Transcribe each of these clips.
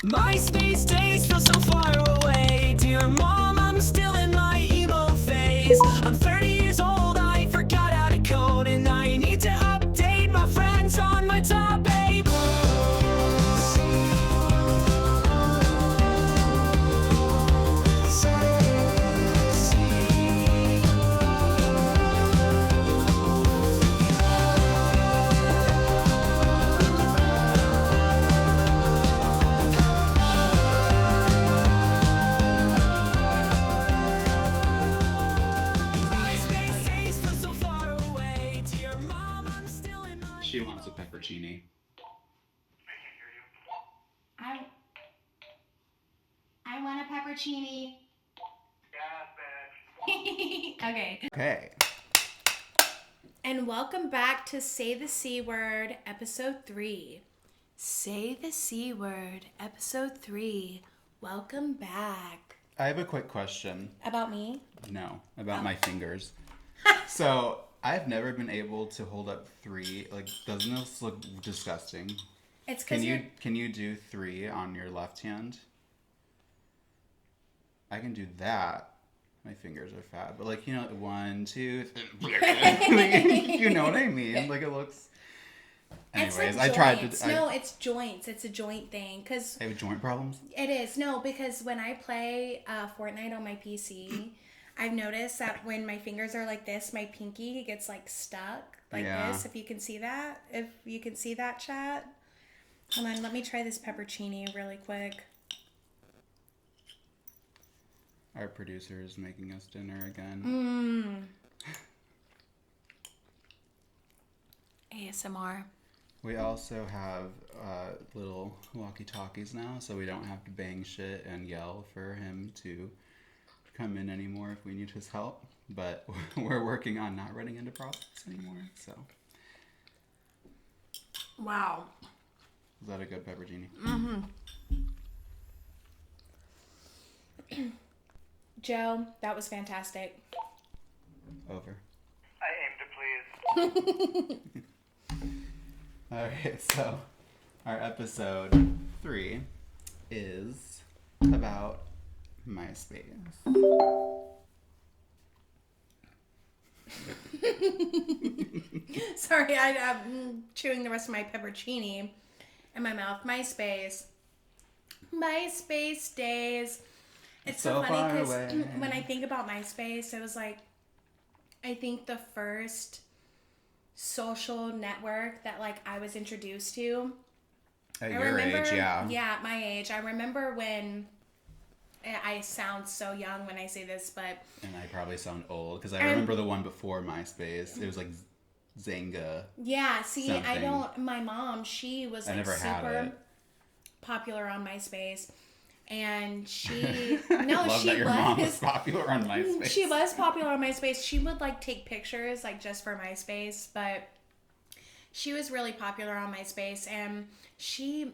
MySpace days feel so far away. Dear mom, I'm still in my emo phase. I'm 30 years old, I forgot how to code, and I need to update my friends on my top 8 MySpace days feel so far away. Dear mom, I'm still in my She wants a peppercini. I want a peppercini. Okay. Okay. And welcome back to Say the C Word, Episode 3. Say the C Word, Episode 3. Welcome back. I have a quick question. About me? No, about my fingers. So, I've never been able to hold up 3. Like, doesn't this look disgusting? It's because Can you do 3 on your left hand? I can do that. My fingers are fat, but like 1, 2, 3. You know what I mean? Like it looks. Anyways, like I tried joints. to. No, it's joints. It's a joint thing. Cause I have joint problems. it is. No, because when I play Fortnite on my PC, I've noticed that when my fingers are like this, my pinky gets like stuck like this. If you can see that. If you can see that, chat. Hold on, let me try this peppercini really quick. Our producer is making us dinner again. ASMR. We also have little walkie-talkies now, so we don't have to bang shit and yell for him to come in anymore if we need his help. But we're working on not running into problems anymore, so. Wow. Is that a good peppercini? Joe, that was fantastic. Over. I aim to please. Alright, so our episode 3 is about MySpace. Sorry, I'm chewing the rest of my peppercini in my mouth. MySpace days. It's so funny far because away. when I think about MySpace, it was like, I think the first social network that like I was introduced to. At I your remember, age, yeah. Yeah, at my age. I remember when, I sound so young when I say this, but... And I probably sound old, because I remember the one before MySpace. It was like Zanga. Yeah, see, something. I don't... My mom, she was I like never had super it. popular on MySpace. And she... No, Love she that your mom was popular on MySpace. She was popular on MySpace. She would like take pictures like just for MySpace, but she was really popular on MySpace, and she,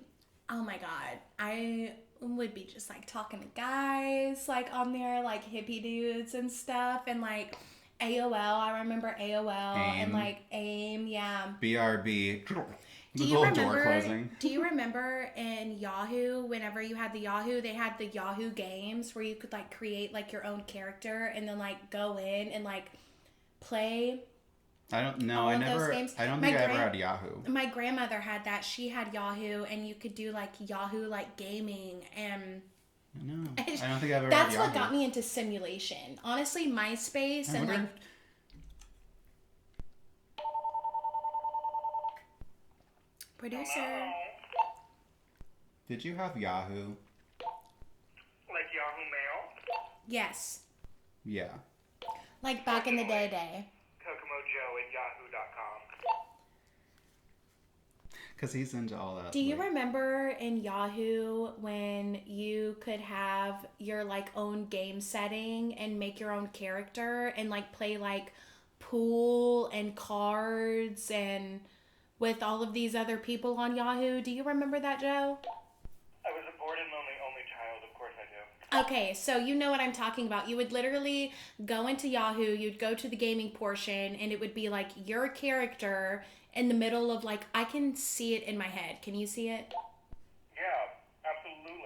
oh my god, I would be just like talking to guys like on there, like hippie dudes and stuff, and like AOL. I remember AOL and like AIM, yeah. BRB. Do The you little door remember? closing. Do you remember in Yahoo, whenever you had the Yahoo, they had the Yahoo games where you could like create like your own character and then like go in and like play. I don't know. all I of those never. games. I don't My think I ever gran- had Yahoo. My grandmother had that. She had Yahoo, and you could do like Yahoo like gaming, and No, I don't think I've ever had that's Yahoo. what got me into simulation. Honestly, MySpace I and wonder like. Producer. Did you have Yahoo? Like Yahoo Mail, Yes. Yeah. Like back in the day. KokomoJoe@yahoo.com. Because he's into all that. Do you like- remember in Yahoo when you could have your like own game setting and make your own character and like play like pool and cards and with all of these other people on Yahoo? Do you remember that, Joe? I was a bored and lonely only child, of course I do. Okay, so you know what I'm talking about. You would literally go into Yahoo, you'd go to the gaming portion, and it would be like your character in the middle of like, I can see it in my head. Can you see it? Yeah, absolutely.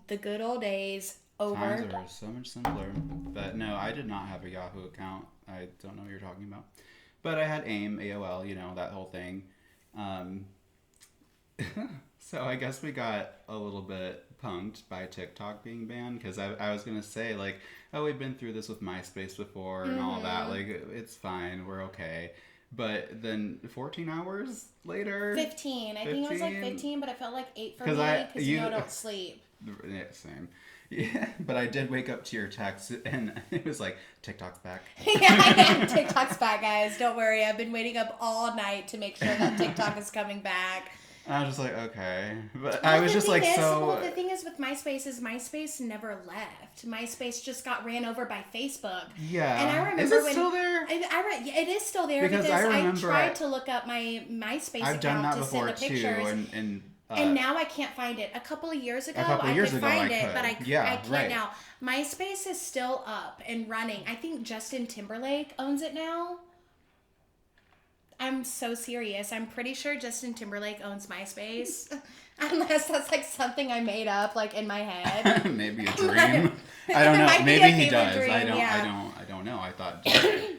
The good old days over. Times are so much simpler. But no, I did not have a Yahoo account. I don't know what you're talking about. But I had AIM, AOL, that whole thing. So I guess we got a little bit punked by TikTok being banned, because I was going to say, like, oh, we've been through this with MySpace before and all that. Like, it's fine. We're okay. But then 14 hours later... 15. I think it was like 15, but it felt like 8 for me because I don't sleep. Yeah, same. Yeah, but I did wake up to your text, and it was like, TikTok's back. Yeah, TikTok's back, guys. Don't worry. I've been waiting up all night to make sure that TikTok is coming back. I was just like, okay. But I was just like, so... Well, the thing is with MySpace is MySpace never left. MySpace just got ran over by Facebook. Yeah. And I remember is it still there? Yeah, it is still there because I tried to look up my MySpace account to send the pictures. And now I can't find it. A couple of years ago, I could find it, but I can't now. MySpace is still up and running. I think Justin Timberlake owns it now. I'm so serious. I'm pretty sure Justin Timberlake owns MySpace. Unless that's like something I made up like in my head. Maybe a dream. I don't know. Maybe he does. Dream, I don't know. I thought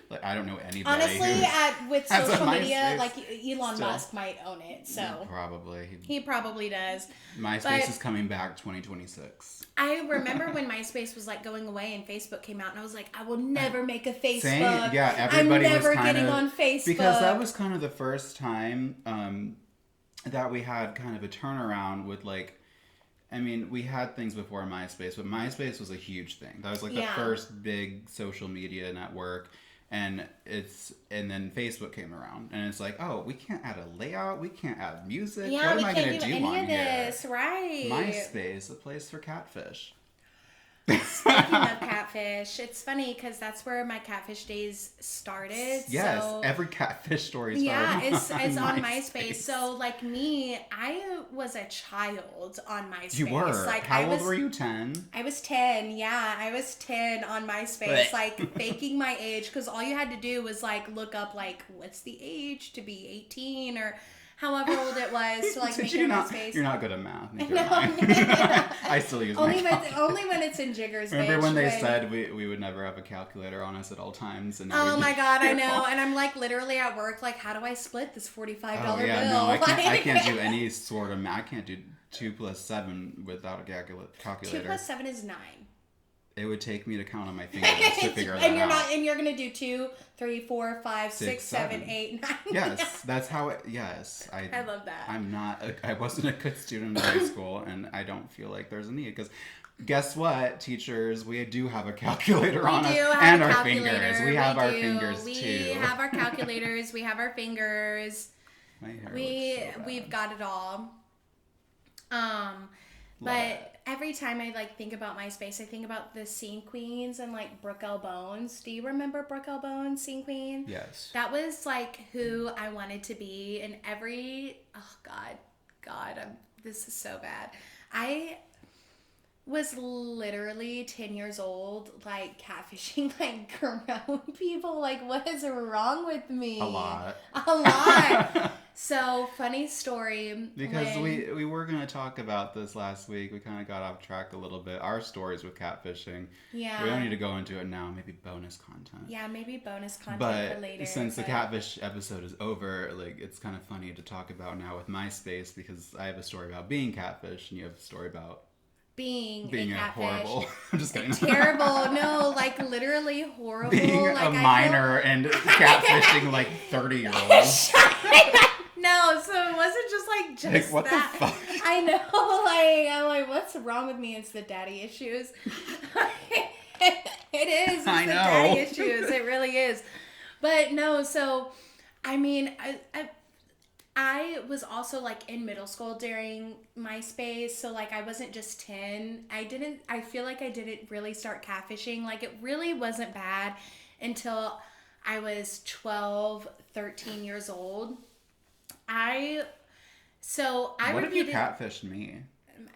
like I don't know anybody. Honestly, with social media, like Elon Musk might own it. So probably. He probably does. MySpace is coming back 2026. I remember when MySpace was like going away and Facebook came out, and I was like, I will never make a Facebook. Same. Yeah, everybody I'm never was kind getting of, on Facebook. Because that was kind of the first time that we had kind of a turnaround with like, I mean, we had things before MySpace, but MySpace was a huge thing. That was like the first big social media network. And then Facebook came around, and it's like, oh, we can't add a layout, we can't add music. Yeah, what am I going to do any on of this, here? right? MySpace, a place for catfish. Speaking of catfish, it's funny because that's where my catfish days started. Yes, so, every catfish story started. Yeah, it's on MySpace. So, like me, I was a child on MySpace. You were. Like, How old were you? 10? I was 10. Yeah, I was 10 on MySpace, like faking my age, because all you had to do was like look up like what's the age to be 18 or however old it was to like make your MySpace. You're not good at math. I still use only when it's in jiggers. Remember when they said we would never have a calculator on us at all times? And oh my god, I know. And I'm like literally at work, like, how do I split this $45 bill? No, I can't do any sort of math. I can't do 2 plus 7 without a calculator. 2 plus 7 is 9. It would take me to count on my fingers to figure that out. And you're gonna do 2, 3, 4, 5, 6, 7, 8, 9. Yes, that's how it. Yes, I love that. I wasn't a good student in high school, and I don't feel like there's a need because. Guess what, teachers? We do have a calculator on us and our fingers. We have our fingers too. We have our calculators. We have our fingers. My hair looks so bad. We've got it all. But every time I like think about MySpace, I think about the Scene Queens and like Brooke L. Bones. Do you remember Brooke L. Bones, Scene Queen? Yes. That was like who I wanted to be in every. Oh God, this is so bad. I was literally 10 years old, like catfishing like grown people. Like, what is wrong with me? A lot. So, funny story. Because we were going to talk about this last week. We kind of got off track a little bit. Our stories with catfishing. Yeah. We don't need to go into it now. Maybe bonus content. Yeah, maybe bonus content for later. But since the catfish episode is over, like, it's kind of funny to talk about now with MySpace because I have a story about being catfish and you have a story about being a catfish. Horrible. I'm just kidding. Terrible. No, like literally horrible. Being like, a minor and catfishing like 30-year-olds. No, so it wasn't just like what that. The fuck? I know. Like I'm like, what's wrong with me? It's the daddy issues. It is. It's I know. The daddy issues. It really is. But no, so I mean, I was also like in middle school during MySpace, so like I wasn't just 10. I feel like I didn't really start catfishing. Like it really wasn't bad until I was 12, 13 years old. What if you catfished me?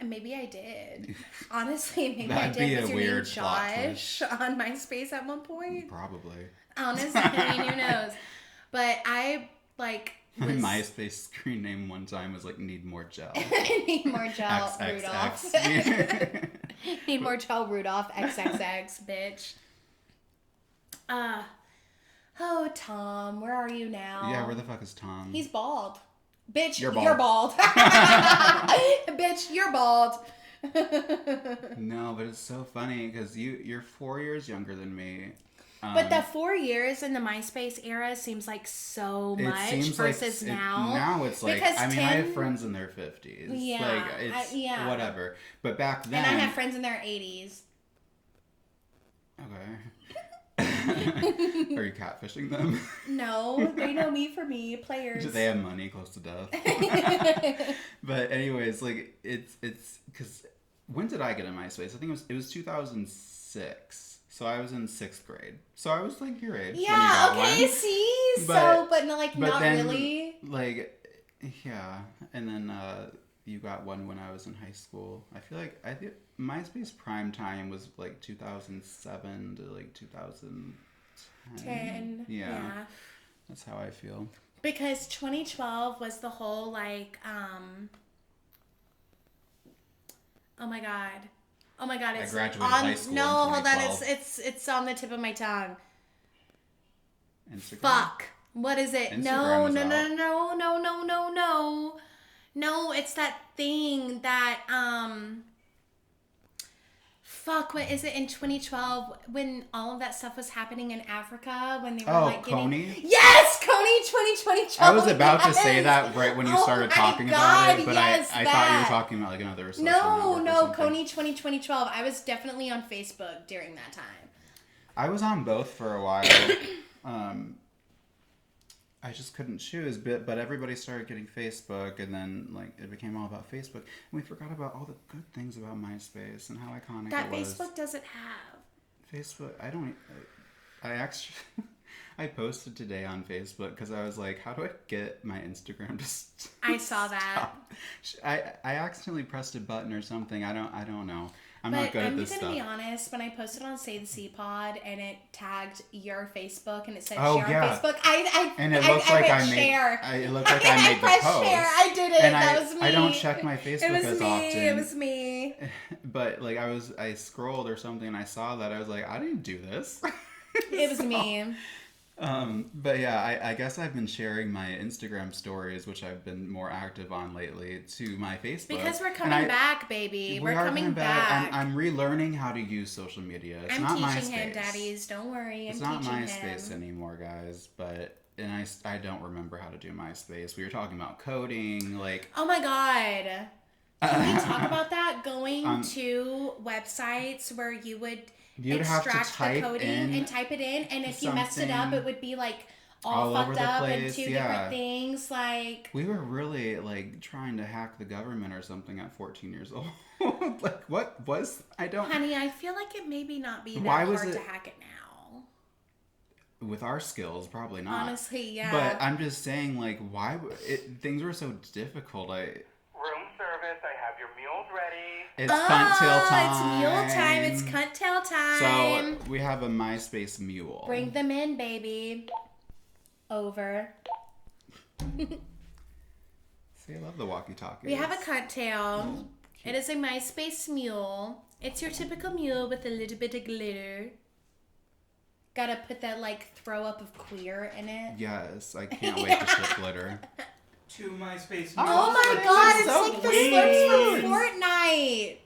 Maybe I did. Honestly, maybe That'd I did. be Was a your weird name plot Josh on MySpace at one point? Probably. Honestly, I mean, who knows? But I My MySpace screen name one time was like "Need more gel." Need more gel, Rudolph. XXX. Need more gel, Rudolph. XXX, bitch. Oh, Tom, where are you now? Yeah, where the fuck is Tom? He's bald. Bitch, You're you're bald. bald. Bitch, you're bald. No, but it's so funny because you're 4 years younger than me. But the 4 years in the MySpace era seems like so It much seems versus like now. Now it's like, Because I mean, I have Tim- friends in their 50s. Yeah, Like, it's yeah. whatever. But back then... And I have friends in their 80s. Okay. Are you catfishing them? No, they know me for me, players. Do they have money close to death? But anyways, like, it's because when did I get a MySpace? I think it was 2006. So I was in 6th grade. So I was like your age. Yeah, when you got okay, one. see? But Not then, really. Like, yeah. And then you got one when I was in high school. I think MySpace prime time was like 2007 to like 2010. Yeah. That's how I feel. Because 2012 was the whole like oh my god, it's I graduated on, high school. no, in hold on, 2012. it's on the tip of my tongue. Instagram? Fuck. What is it? Instagram was No, it's that thing that fuck, what is it in 2012 when all of that stuff was happening in Africa when they were like getting... Coney? Yes, Coney 2012. I was about to say yes. that right when you Oh started my talking God, about it, but yes, I thought you were that. talking about like another social network or No, something. Coney 2012. I was definitely on Facebook during that time. I was on both for a while. I just couldn't choose, but everybody started getting Facebook, and then like it became all about Facebook, and we forgot about all the good things about MySpace and how iconic That it was. Facebook doesn't have. Facebook, I actually, I posted today on Facebook because I was like, how do I get my Instagram to stop? I saw that. I accidentally pressed a button or something. I don't know. I'm not good at this stuff. I'm gonna be honest. When I posted on Say the C Pod and it tagged your Facebook and it said Oh, share yeah. on Facebook, And it looks like I made. share. It looked like I made the pressed post. share. I did it. And that was me. I don't check my Facebook It was as me. often. It was me. But like I scrolled or something and I saw that I was like, I didn't do this. It was me. But yeah, I guess I've been sharing my Instagram stories, which I've been more active on lately, to my Facebook. Because we're coming back, baby. We're coming back. I'm relearning how to use social media. It's I'm not teaching MySpace. him, daddies. Don't worry. It's not MySpace anymore, guys. And I don't remember how to do MySpace. We were talking about coding, like. Oh my god. Can we talk about that? Going to websites where you would extract the coding and type it in, and if you messed it up, it would be like all fucked up and two different things. Like, we were really like trying to hack the government or something at 14 years old. Like, what was Honey, I feel like it maybe not be that hard to hack it now. With our skills, probably not. Honestly, yeah. But I'm just saying, like, why things were so difficult. Room service, I have your meals ready. It's cunt tail time. It's mule time. It's cunt tail time. So we have a MySpace mule. Bring them in, baby. Over. See, I love the walkie-talkie. We have a cunt tail. It is a MySpace mule. It's your typical mule with a little bit of glitter. Gotta put that like throw up of queer in it. Yes, I can't wait to ship glitter. To MySpace. Oh my god, it's like the slurps from Fortnite.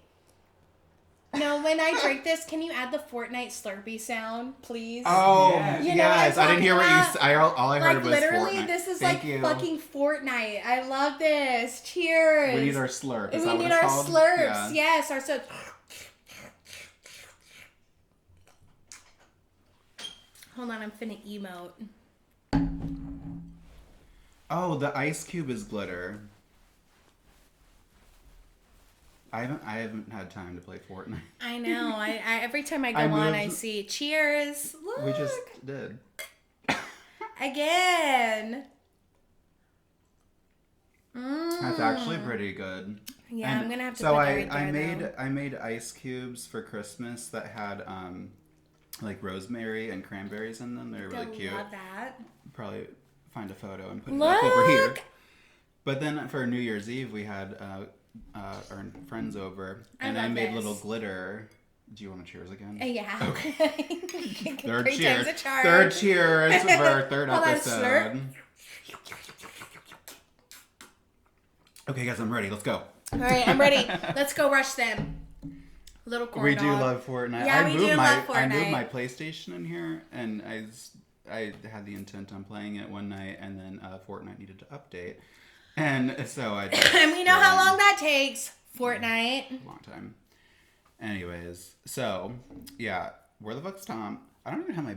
No, when I drink this, can you add the Fortnite Slurpee sound, please? Oh, Yes. You know what I'm yes. I didn't hear what you talking said. All I heard Like was literally, Fortnite. this is Thank like you. fucking Fortnite. I love this. Cheers. We need our slurp. Is We that need what it's our called? slurps. Yeah. Yes, our slurps. Hold on, I'm finna emote. Oh, the ice cube is glitter. I haven't had time to play Fortnite. I know. I every time I go on, I see cheers. Look. We just did. Again. That's actually pretty good. Yeah, And I'm gonna have to so put that right I there, though. made ice cubes for Christmas that had like rosemary and cranberries in them. They're really I cute. love that. Probably find a photo and put it up over here. Look! But then for New Year's Eve, we had our friends over, and I love made this. little glitter. Do you want to cheers again? Yeah. Okay. Third Three cheers. times a charm. Third cheers for our third Hold on, episode. slurp. Okay, guys, I'm ready. Let's go. All right, I'm ready. Let's go rush them. Little corn We dog. do love Fortnite. Yeah, we do love I moved Fortnite. my PlayStation in here, and I had the intent on playing it one night, and then Fortnite needed to update, and so I. And we know how long that takes. Fortnite. Long time. Anyways, so yeah, where the fuck's Tom? I don't even have my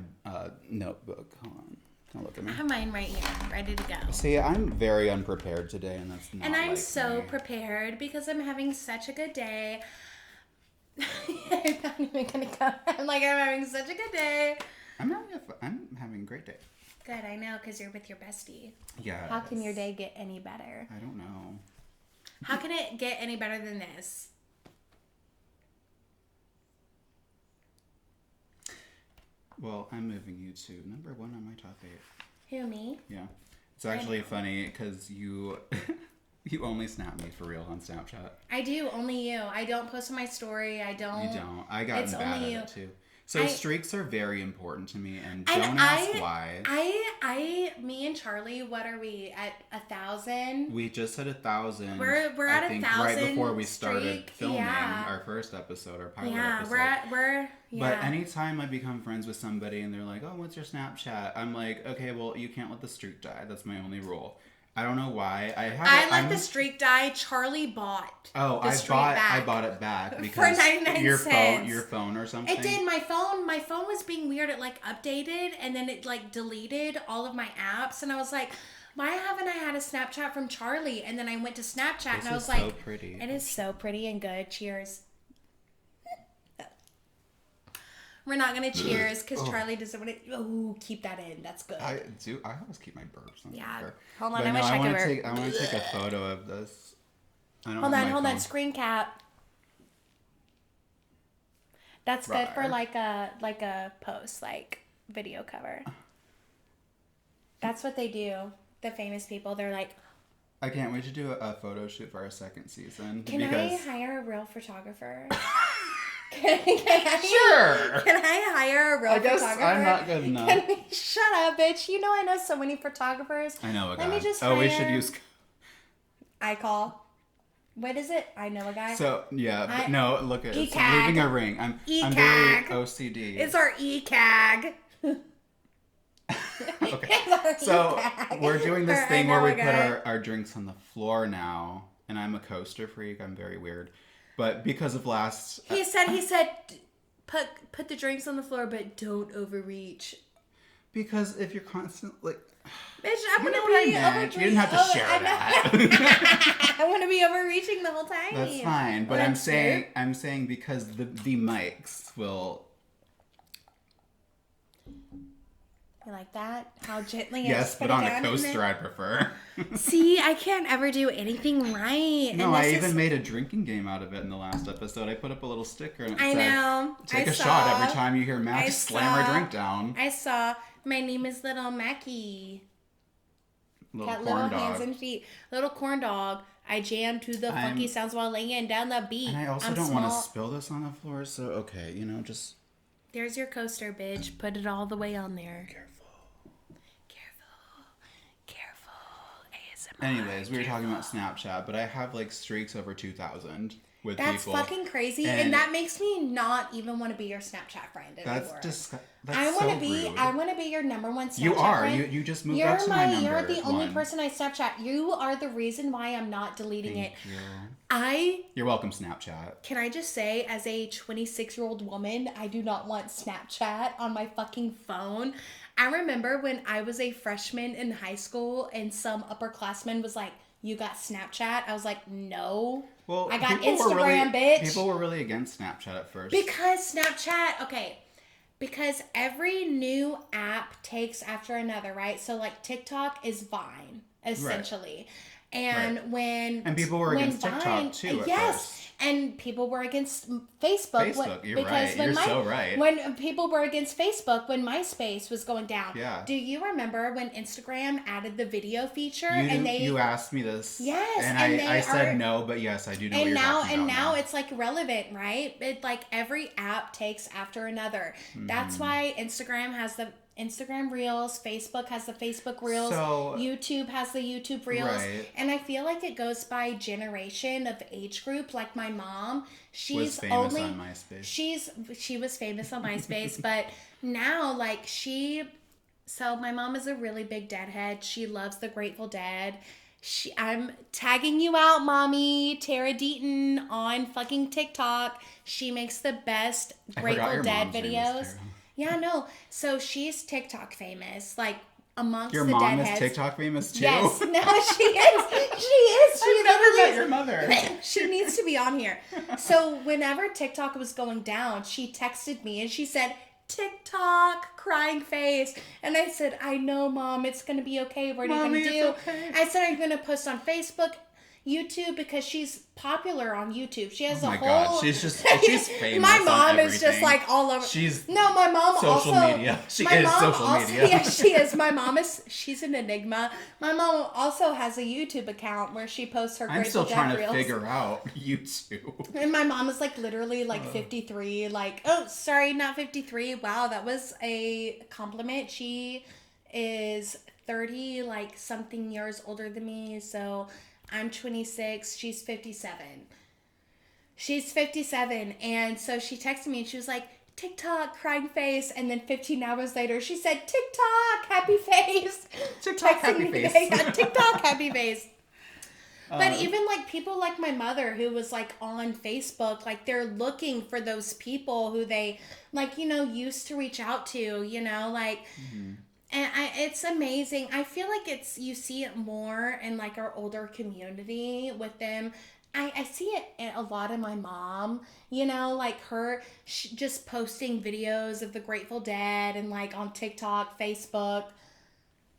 notebook. Hold on, don't look at me. I have mine right here, ready to go. See, I'm very unprepared today, and that's not. And I'm like so me. prepared because I'm having such a good day. I'm not even gonna go. I'm having such a good day. I'm having a great day. Good, I know, because you're with your bestie. Yeah. How can your day get any better? I don't know. How can it get any better than this? Well, I'm moving you to number 1 on my top 8. Who, me? Yeah. It's actually funny because you you only snap me for real on Snapchat. I do, only you. I don't post on my story. I don't. You don't. I got It's bad only at you. it too. So streaks are very important to me, and And don't ask why. Me and Charlie, what are we at 1,000? We just hit 1,000. We're I at think 1,000 right before we started streak. filming Yeah. our first episode, our pilot Yeah, episode. yeah. But anytime I become friends with somebody and they're like, "Oh, what's your Snapchat?" I'm like, "Okay, well, you can't let the streak die. That's my only rule." I don't know why. I let the streak die. Charlie bought. Oh, the streak back. I bought it back For because 99 your cents. phone or something. It did. My phone was being weird. It updated and then it deleted all of my apps, and I was like, why haven't I had a Snapchat from Charlie? And then I went to Snapchat This and I was is like, so pretty. it is so pretty and good. Cheers. We're not gonna cheers because Charlie doesn't want to. Oh, keep that in. That's good. I do. I always keep my burps. On Yeah. there. Hold on, But I wish I wanna could. take. I want to take a photo of this. I don't Hold have on, my hold on. phone. Screen cap. That's good for Rawr. like a post, video cover. That's what they do. The famous people. They're like, I can't wait to do a photo shoot for our second season. can I because hire a real photographer? Sure. Can I hire a real I guess photographer? I'm not good enough. Shut up, bitch. You know I know so many photographers. I know a guy. Let me just we should hire- use. I call. What is it? I know a guy. So yeah, but no. Look at it. ECAG. Leaving a ring. I'm very ECAG. OCD. It's our ECAG. Okay. It's our So ECAG. we're doing this Or I thing where know we a put guy. our drinks on the floor now, and I'm a coaster freak. I'm very weird, but because of last, He said, put the drinks on the floor, but don't overreach. because if you're constantly, Bitch, I'm you know gonna what I be meant. overreaching. You didn't have to share that. I want to be overreaching the whole time. That's fine, but That's I'm saying because the mics will. You like that? How gently I Yes, just but put it on a down in coaster, there? I prefer. See, I can't ever do anything right. No, and I this even is- made a drinking game out of it in the last episode. I put up a little sticker and it I said, know. "Take I a shot saw. every time you hear I Max slam her saw. drink down." I saw. My name is Little Mackie. Little Got corn little hands dog. and feet. Little corn dog. I jam to the I'm- funky sounds while laying down the beat. And I also I'm don't want to small. spill this on the floor, so okay, just There's your coaster, bitch. Put it all the way on there. careful. ASMR. Anyways, we were talking about Snapchat, but I have streaks over 2,000 with That's people. fucking crazy, And and that makes me not even want to be your Snapchat friend anymore. That's disgusting. I want to so be. rude. I want to be your number one Snapchat You are. friend. You just moved You're up to my number. You're the only one. person I Snapchat. You are the reason why I'm not deleting Thank it. you. You're welcome, Snapchat. Can I just say, as a 26-year-old woman, I do not want Snapchat on my fucking phone. I remember when I was a freshman in high school and some upperclassman was like, "You got Snapchat?" I was like, "No." Well, I got people were Instagram, really, bitch. People were really against Snapchat at first. Because Snapchat, okay, because every new app takes after another, right? So TikTok is Vine, essentially. And Right. when And people were against TikTok, too, at yes, first. And people were against Facebook. You're right. You're so right. When people were against Facebook when MySpace was going down. Yeah. Do you remember when Instagram added the video feature? You asked me this. Yes. And I said no, but yes, I do know what you're talking about. And now it's like relevant, right? It like every app takes after another. That's why Instagram has the Instagram Reels, Facebook has the Facebook Reels, YouTube has the YouTube Reels, right. And I feel like it goes by generation of age group. Like my mom, she was famous on MySpace, but now like so my mom is a really big Deadhead. She loves the Grateful Dead. I'm tagging you out, mommy, Tara Deaton on fucking TikTok. She makes the best Grateful Dead videos. Yeah, no. So she's TikTok famous, like amongst your the mom Deadheads. Is TikTok famous too? Yes, no, she is. She is. I've never met your mother. She needs to be on here. So whenever TikTok was going down, she texted me and she said, TikTok, crying face. And I said, I know, Mom, it's going to be okay. What are you going to do? Okay. I said, I'm going to post on Facebook, YouTube, because she's popular on YouTube. She has oh a my whole... God, she's famous. My mom on is just like all over. No, my mom social also... media. She is social media. Yeah, she is. My mom she's an enigma. My mom also has a YouTube account where she posts her Grateful Dead I'm still trying reels. to figure out YouTube. And my mom is like literally like 53. Like, oh, sorry, not 53. Wow, that was a compliment. She is 30, like something years older than me. So I'm 26. She's 57. She's 57. And so she texted me and she was like, TikTok, crying face. And then 15 hours later, she said, TikTok, happy face. TikTok, happy face. Yeah, TikTok, happy face. But even like people like my mother who was like on Facebook, like they're looking for those people who they like, used to reach out to, like... And it's amazing. I feel like you see it more in like our older community with them. I see it a lot in my mom, like her just posting videos of the Grateful Dead and like on TikTok, Facebook.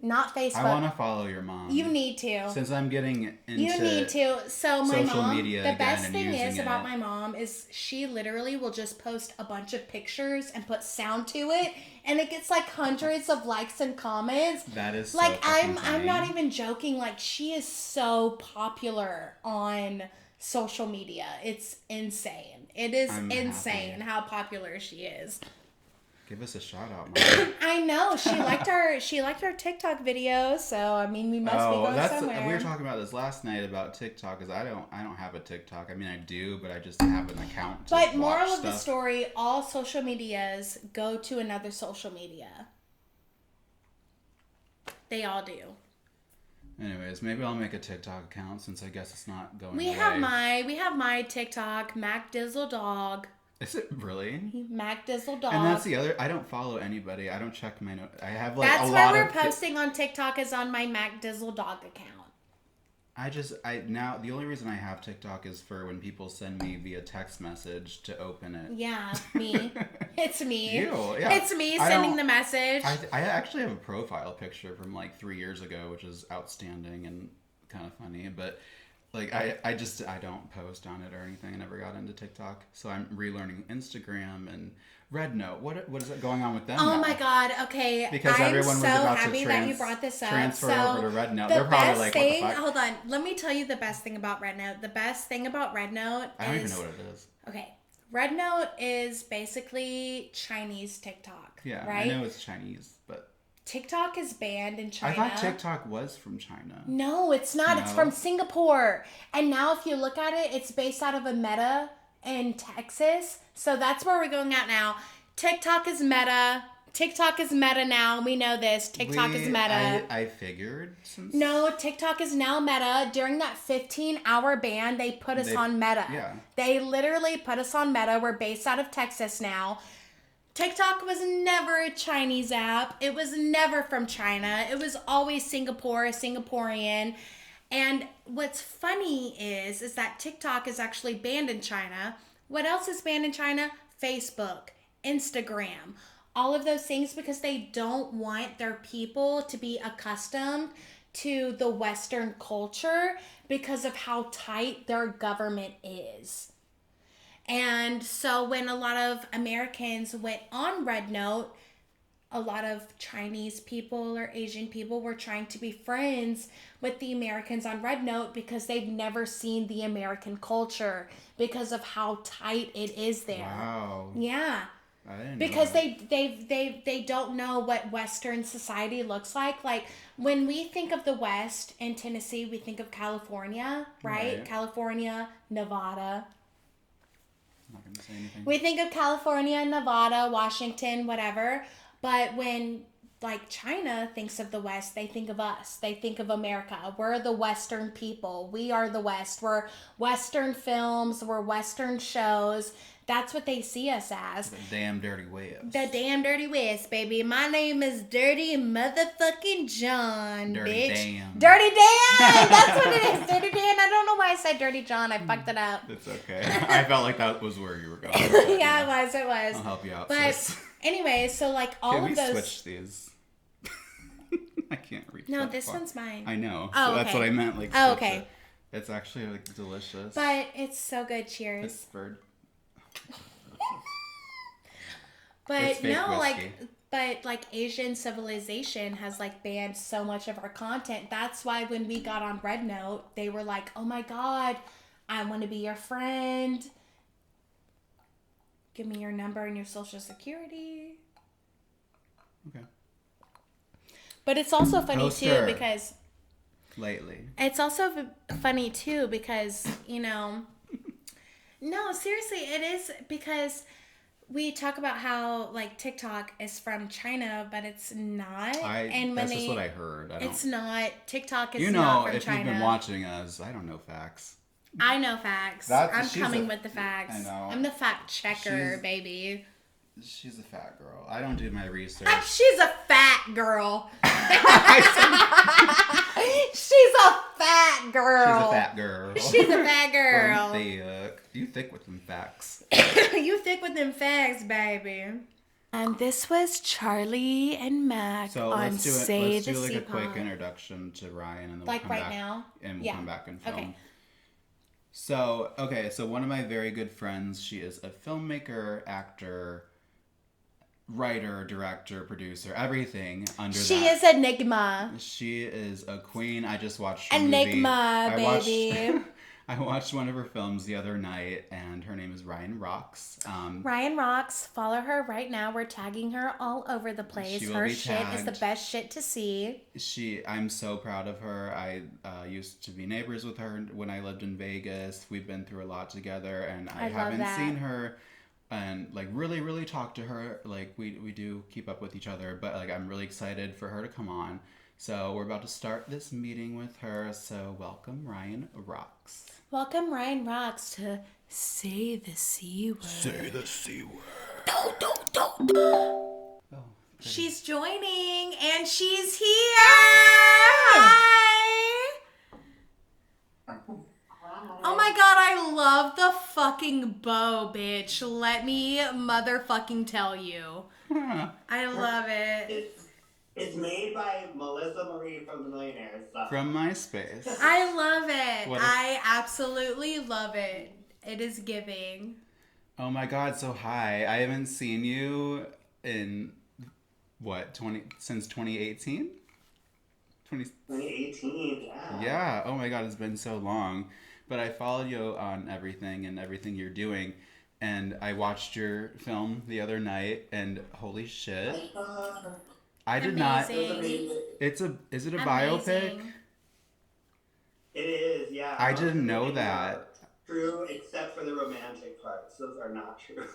Not Facebook. I want to follow your mom. You need to. Since I'm getting into You need to. So my social mom, media the again best and thing using is about it. my mom is she literally will just post a bunch of pictures and put sound to it, and it gets like hundreds of likes and comments. That is like so fucking I'm funny. not even joking. Like she is so popular on social media. It's insane. It is insane happy. how popular she is. Give us a shout out, Mom. I know she liked our TikTok video, so I mean we must be going somewhere. We were talking about this last night about TikTok because I don't have a TikTok. I mean I do, but I just have an account. But moral of the story: all social medias go to another social media. They all do. Anyways, maybe I'll make a TikTok account since I guess it's not going. We away. have my TikTok, Mac Dizzle Dog. Is it really? Mac Dizzle Dog. And that's the other. I don't follow anybody. I don't check my note. I have like that's a why lot we're of. posting on TikTok is on my Mac Dizzle Dog account. Now the only reason I have TikTok is for when people send me via text message to open it. Yeah, me. It's me. You, yeah. It's me sending the message. I actually have a profile picture from like 3 years ago, which is outstanding and kind of funny, but. Like, I don't post on it or anything. I never got into TikTok. So I'm relearning Instagram and Rednote. What is it going on with them Oh now? my God. Okay. Because I'm everyone was so about happy to that you brought this up. transfer over to Rednote. The They're probably best like, thing, what the fuck? hold on. Let me tell you the best thing about Rednote. The best thing about Rednote I don't even know what it is. Okay. Rednote is basically Chinese TikTok. Yeah, right? I know it's Chinese, but... TikTok is banned in China. I thought TikTok was from China. No, it's not. No? It's from Singapore. And now if you look at it, it's based out of a Meta in Texas. So that's where we're going at now. TikTok is Meta. TikTok is Meta now. We know this. TikTok is Meta. I figured since... No, TikTok is now Meta. During that 15-hour ban, they put us on Meta. Yeah. They literally put us on Meta. We're based out of Texas now. TikTok was never a Chinese app. It was never from China. It was always Singaporean. And what's funny is that TikTok is actually banned in China. What else is banned in China? Facebook, Instagram, all of those things because they don't want their people to be accustomed to the Western culture because of how tight their government is. And so when a lot of Americans went on Red Note, a lot of Chinese people or Asian people were trying to be friends with the Americans on Red Note because they've never seen the American culture because of how tight it is there. Wow. Yeah. I didn't Because know that. they don't know what Western society looks like. Like when we think of the West in Tennessee, we think of California, right? Right. California, Nevada. I'm not gonna say anything. We think of California, Nevada, Washington, whatever. But when like China thinks of the West, they think of us. They think of America. We're the Western people. We are the West. We're Western films. We're Western shows. That's what they see us as. The damn dirty West. The damn Dirty West, baby. My name is Dirty Motherfucking John, Dirty bitch. Dan. Dirty Dan! That's what it is. Dirty Dan. I don't know why I said Dirty John. I fucked it up. It's okay. I felt like that was where you were going. Yeah, it was. I'll help you out, But sis. anyway, so like all Can of we those. switch these? I can't reach No, that this far. one's mine. I know. Oh, So that's okay. what I meant. Like, Oh, switch okay. it. It's actually like delicious. But it's so good. Cheers. Pittsburgh. But It's fake no, whiskey. like Asian civilization has like banned so much of our content. That's why when we got on Red Note, they were like, "Oh my God, I want to be your friend. Give me your number and your social security." Okay. But it's also funny Poster. too because Lately. it's also funny too because, you know, no, seriously, it is because we talk about how like TikTok is from China, but it's not. And when That's just what I heard. I don't. it's not. TikTok is You not know, from if China. you've been watching us, I don't know facts. I know facts. She's I'm coming a- with the facts. I know. I'm the fact checker, She's- baby. She's a fat girl. I don't do my research. She's a fat girl. She's a fat girl. She's a fat girl. She's a fat girl. Thick. You thick with them facts. You thick with them facts, baby. And this was Charlie and Mac So on let's do it. Say Let's the do like a C-Pod. quick introduction to Ryan, and then Like we'll come right back, now? and we'll Yeah. come back and film. Okay. So so one of my very good friends, she is a filmmaker, actor, writer, director, producer, everything under She that. is Enigma. She is a queen. I just watched her Enigma, movie. I watched- baby. I watched one of her films the other night, and her name is Ryan Rocks. Ryan Rocks. Follow her right now. We're tagging her all over the place. She will Her be shit is the tagged. best shit to see. I'm so proud of her. I used to be neighbors with her when I lived in Vegas. We've been through a lot together, and I love haven't that. seen her and like really talk to her. Like we do keep up with each other, but like I'm really excited for her to come on. So we're about to start this meeting with her. So welcome, Ryan Rocks. Welcome, Ryan Rocks, to Say the C Word. Say the C word. Don't. Oh, pretty. She's joining, and she's here. Hi. Oh my god, I love the fucking bow, bitch. Let me motherfucking tell you. I love it. It's made by Melissa Marie from The Millionaires. So. From MySpace. I love it. What a- I absolutely love it. It is giving. Oh my god, so hi. I haven't seen you in since 2018? 2018, yeah. Yeah, oh my god, it's been so long. But I followed you on everything and everything you're doing. And I watched your film the other night, and holy shit. I did not. It was Amazing. amazing. Is it a biopic? Amazing. It is, yeah. I didn't know that. True, except for the romantic parts. Those are not true.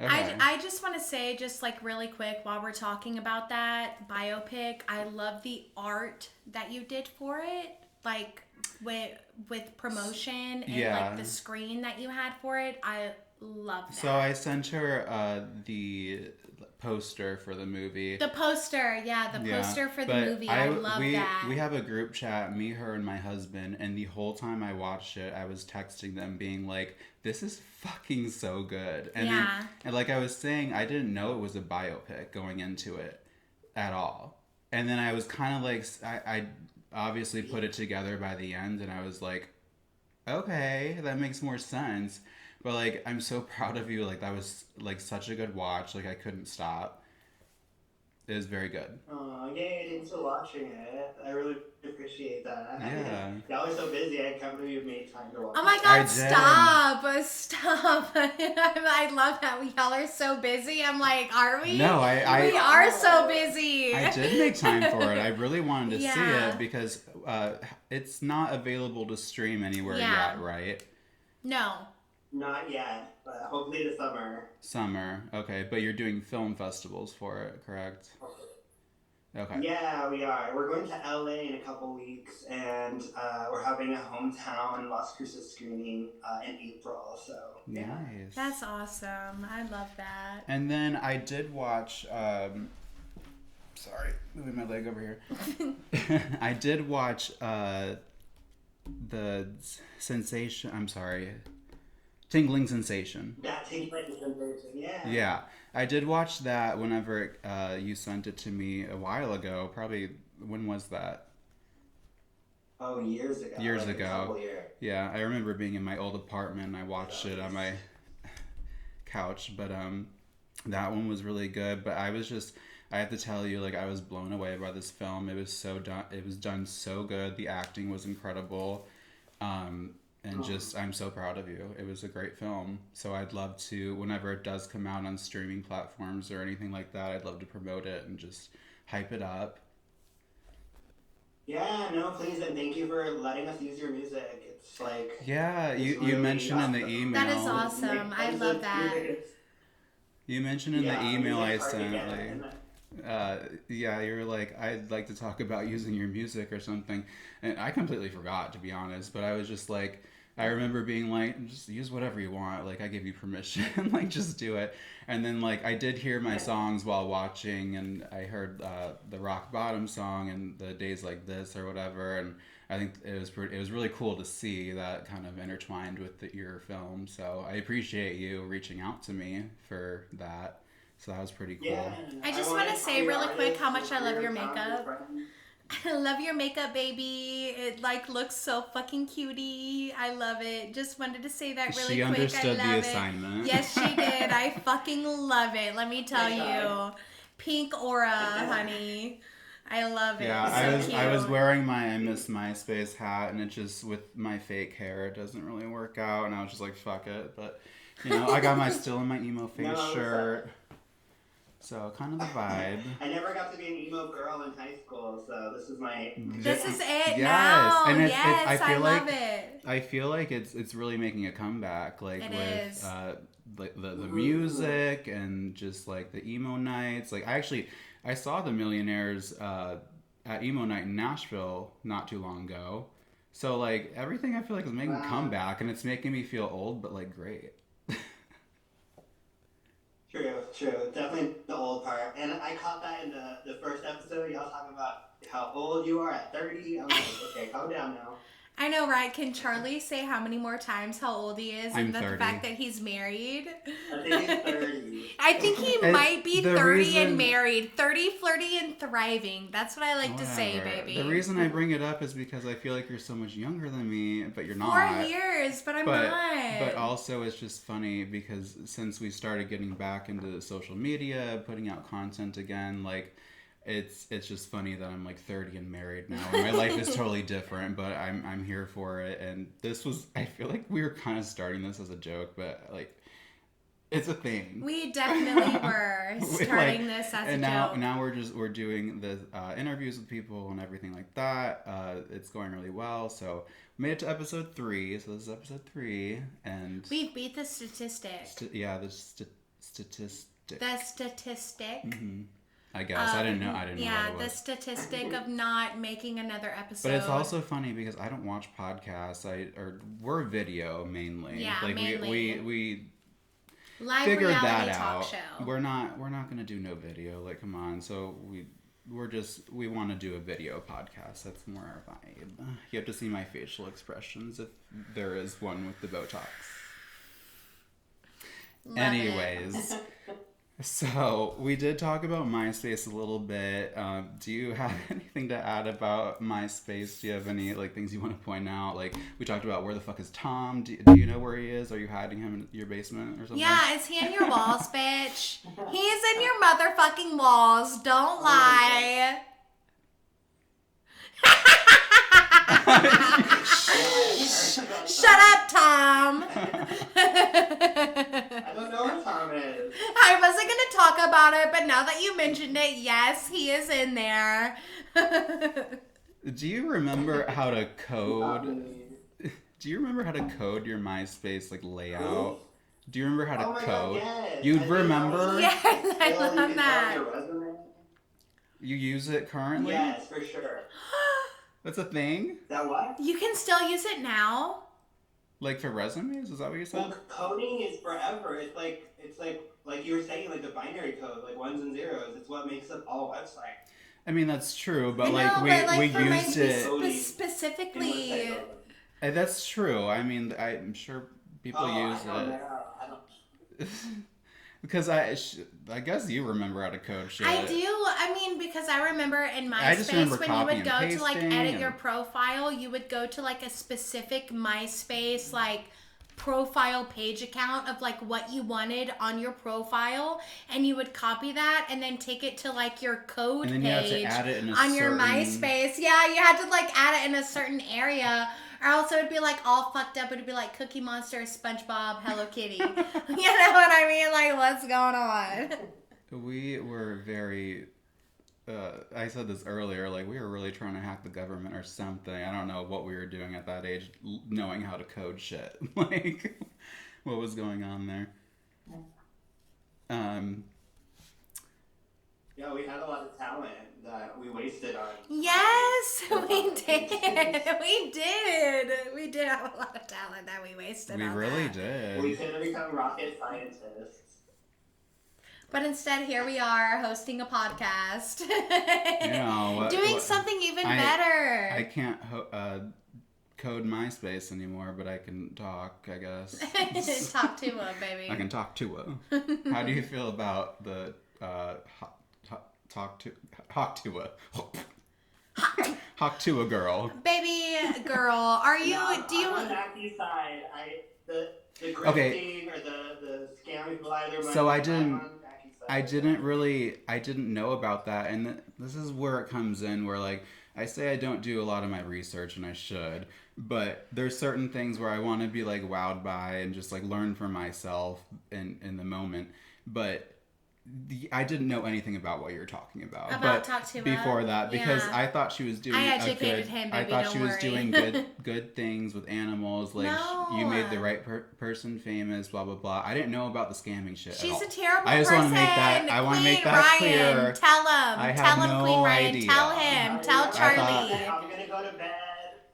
Okay. I just want to say, just like really quick, while we're talking about that biopic, I love the art that you did for it, like with promotion and Yeah. like the screen that you had for it. I love that. So I sent her the poster for the movie. The poster, yeah, the Yeah, poster for the but movie. I love we, that. We have a group chat, me, her, and my husband, and the whole time I watched it, I was texting them being like, this is fucking so good. And then- Yeah. and like I was saying, I didn't know it was a biopic going into it at all. And then I was kind of like, I obviously put it together by the end, and I was like, okay, that makes more sense. But like, I'm so proud of you. Like, that was like such a good watch. Like, I couldn't stop. It was very good. Oh, yay, thanks for watching it. I really appreciate that. Yeah. Y'all are so busy, I can't believe you made time to watch Oh my it. god, I did. stop. I love that y'all are so busy. I'm like, are we? No, We are so busy. I did make time for it. I really wanted to see Yeah. it because it's not available to stream anywhere Yeah. yet, right? No. Not yet, but hopefully this summer. Summer. Okay, but you're doing film festivals for it, correct? Okay. Yeah, we are. We're going to LA in a couple weeks, and we're having a hometown Las Cruces screening in April, so yeah. Nice. That's awesome. I love that. And then I did watch. Sorry, moving my leg over here. I did watch the sensation. I'm sorry, Tingling Sensation. That takes like a sensation, yeah. Yeah, I did watch that whenever you sent it to me a while ago. Probably, when was that? Oh, years ago. Years like ago. A couple years. Yeah, I remember being in my old apartment and I watched it on my couch. But that one was really good. But I have to tell you, like, I was blown away by this film. It was done so good. The acting was incredible. And just, I'm so proud of you. It was a great film. So I'd love to, whenever it does come out on streaming platforms or anything like that, I'd love to promote it and just hype it up. Yeah, no, please, and thank you for letting us use your music. It's like... Yeah, it's you really mentioned in the awesome. email. That is awesome. I love that. You mentioned in the email I sent, like... yeah, you were like, I'd like to talk about using your music or something. And I completely forgot, to be honest. But I was just like, I remember being like, just use whatever you want. Like, I give you permission. Like, just do it. And then, like, I did hear my songs while watching. And I heard the Rock Bottom song and the Days Like This or whatever. And I think it was really cool to see that kind of intertwined with your film. So I appreciate you reaching out to me for that. So that was pretty cool. Yeah, I just wanna want to say tell really your quick how artists much I love for your your time, makeup. friend. I love your makeup, baby. It like looks so fucking cutie. I love it. Just wanted to say that really She quick. understood I the love assignment. it. Yes, she did. I fucking love it. Let me tell you. Pink aura, honey. I love it. Yeah, So I was cute. wearing my I Miss MySpace hat, and it just, with my fake hair, it doesn't really work out, and I was just like, fuck it. But, you know, I got my still in my emo face No, shirt. So, kind of the vibe. I never got to be an emo girl in high school, so this is my... This is it Yes, now. and Yes, I love like, it. I feel like it's really making a comeback, like It with is. the music and just like the emo nights. Like I saw the Millionaires at emo night in Nashville not too long ago. So like everything I feel like is making a comeback, and it's making me feel old, but like great. True. Definitely the old part. And I caught that in the first episode. Y'all talking about how old you are at 30. I'm like, okay, calm down now. I know, right? Can Charlie say how many more times how old he is I'm and the 30. fact that he's married? I think he's 30. I think he And might be the 30 reason- and married. 30, flirty, and thriving. That's what I like to say, Whatever. baby. The reason I bring it up is because I feel like you're so much younger than me, but you're not. 4 years, but I'm but not. but also it's just funny because since we started getting back into social media, putting out content again, like it's just funny that I'm like 30 and married now, and my life is totally different, but I'm here for it. And this was, I feel like we were kind of starting this as a joke, but like it's a thing. We definitely were starting this as and a now, joke. now we're doing the interviews with people and everything like that. It's going really well. So we made it to episode 3. So this is episode 3, and We beat the statistic. the statistic. The statistic. Mhm. I guess I didn't know. Yeah, what it the was. statistic of not making another episode. But it's also funny because I don't watch podcasts. We're video mainly. Yeah, like mainly. we live figured reality that talk out. show. We're not gonna do no video. Like, come on. So we want to do a video podcast. That's more our vibe. You have to see my facial expressions if there is one with the Botox. Love Anyways, So we did talk about MySpace a little bit. Do you have anything to add about MySpace? Do you have any like things you want to point out? Like we talked about where the fuck is Tom? Do you know where he is? Are you hiding him in your basement or something? Yeah, is he in your walls, bitch? He's in your motherfucking walls. Don't lie. Shut up, Tom. I don't know where Tom is. I wasn't going to talk about it, but now that you mentioned it, yes, he is in there. Do you remember how to code? Do you remember how to code your MySpace like layout? Do you remember how to Oh my code? God, yes. You'd I think remember? Yes, I You love can that. tell your resume? You use it currently? Yes, for sure. That's a thing? Is that what? You can still use it now? Like for resumes? Is that what you said? Well, coding is forever. It's like you were saying, like the binary code, like ones and zeros. It's what makes up all websites. I mean, that's true, but I like know, we but, like, we for used MySpace it. specifically. That's true. I mean, I'm sure people use I don't it. know. I don't. Because I guess you remember how to code shit. I do. I mean, because I remember in I just remember MySpace when you copy would and go to like pasting edit and- your profile, you would go to like a specific MySpace like profile page account of like what you wanted on your profile, and you would copy that and then take it to like your code And then you had page to add it in a on your certain- MySpace. Yeah, you had to like add it in a certain area. Or else it would be like all fucked up. It would be like Cookie Monster, SpongeBob, Hello Kitty. You know what I mean? Like, what's going on? We were very. I said this earlier. Like we were really trying to hack the government or something. I don't know what we were doing at that age, knowing how to code shit. Like, what was going on there? Yeah, we had a lot of talent that we wasted on. Yes, we did. We did. We did have a lot of talent that we wasted We on really that. We did. could have become rocket scientists. But instead, here we are hosting a podcast. Doing something even better. I can't code MySpace anymore, but I can talk. I guess. Talk to him, baby. I can talk to her. How do you feel about the talk to a girl? Baby girl, are you, do you... I'm on Mackie's side. The grifting Okay. or the scamming people out of their money. So I I'm didn't- on Mackie's side. I didn't know about that, and this is where it comes in, where like I say I don't do a lot of my research, and I should, but there's certain things where I want to be like wowed by and just like learn for myself in the moment, but I didn't know anything about what you were talking about. About but Talk to before that, because yeah. I thought she was doing I a educated good. him, I baby, thought don't she was worry. doing good things with animals. Like No. you made the right person famous. Blah blah blah. I didn't know about the scamming shit. She's at all. a terrible I just person. want to make that. I want to make Queen that Ryan, clear. Tell him. I Tell had him, no Queen Ryan. idea. Tell him. Tell I Charlie. I'm gonna go to bed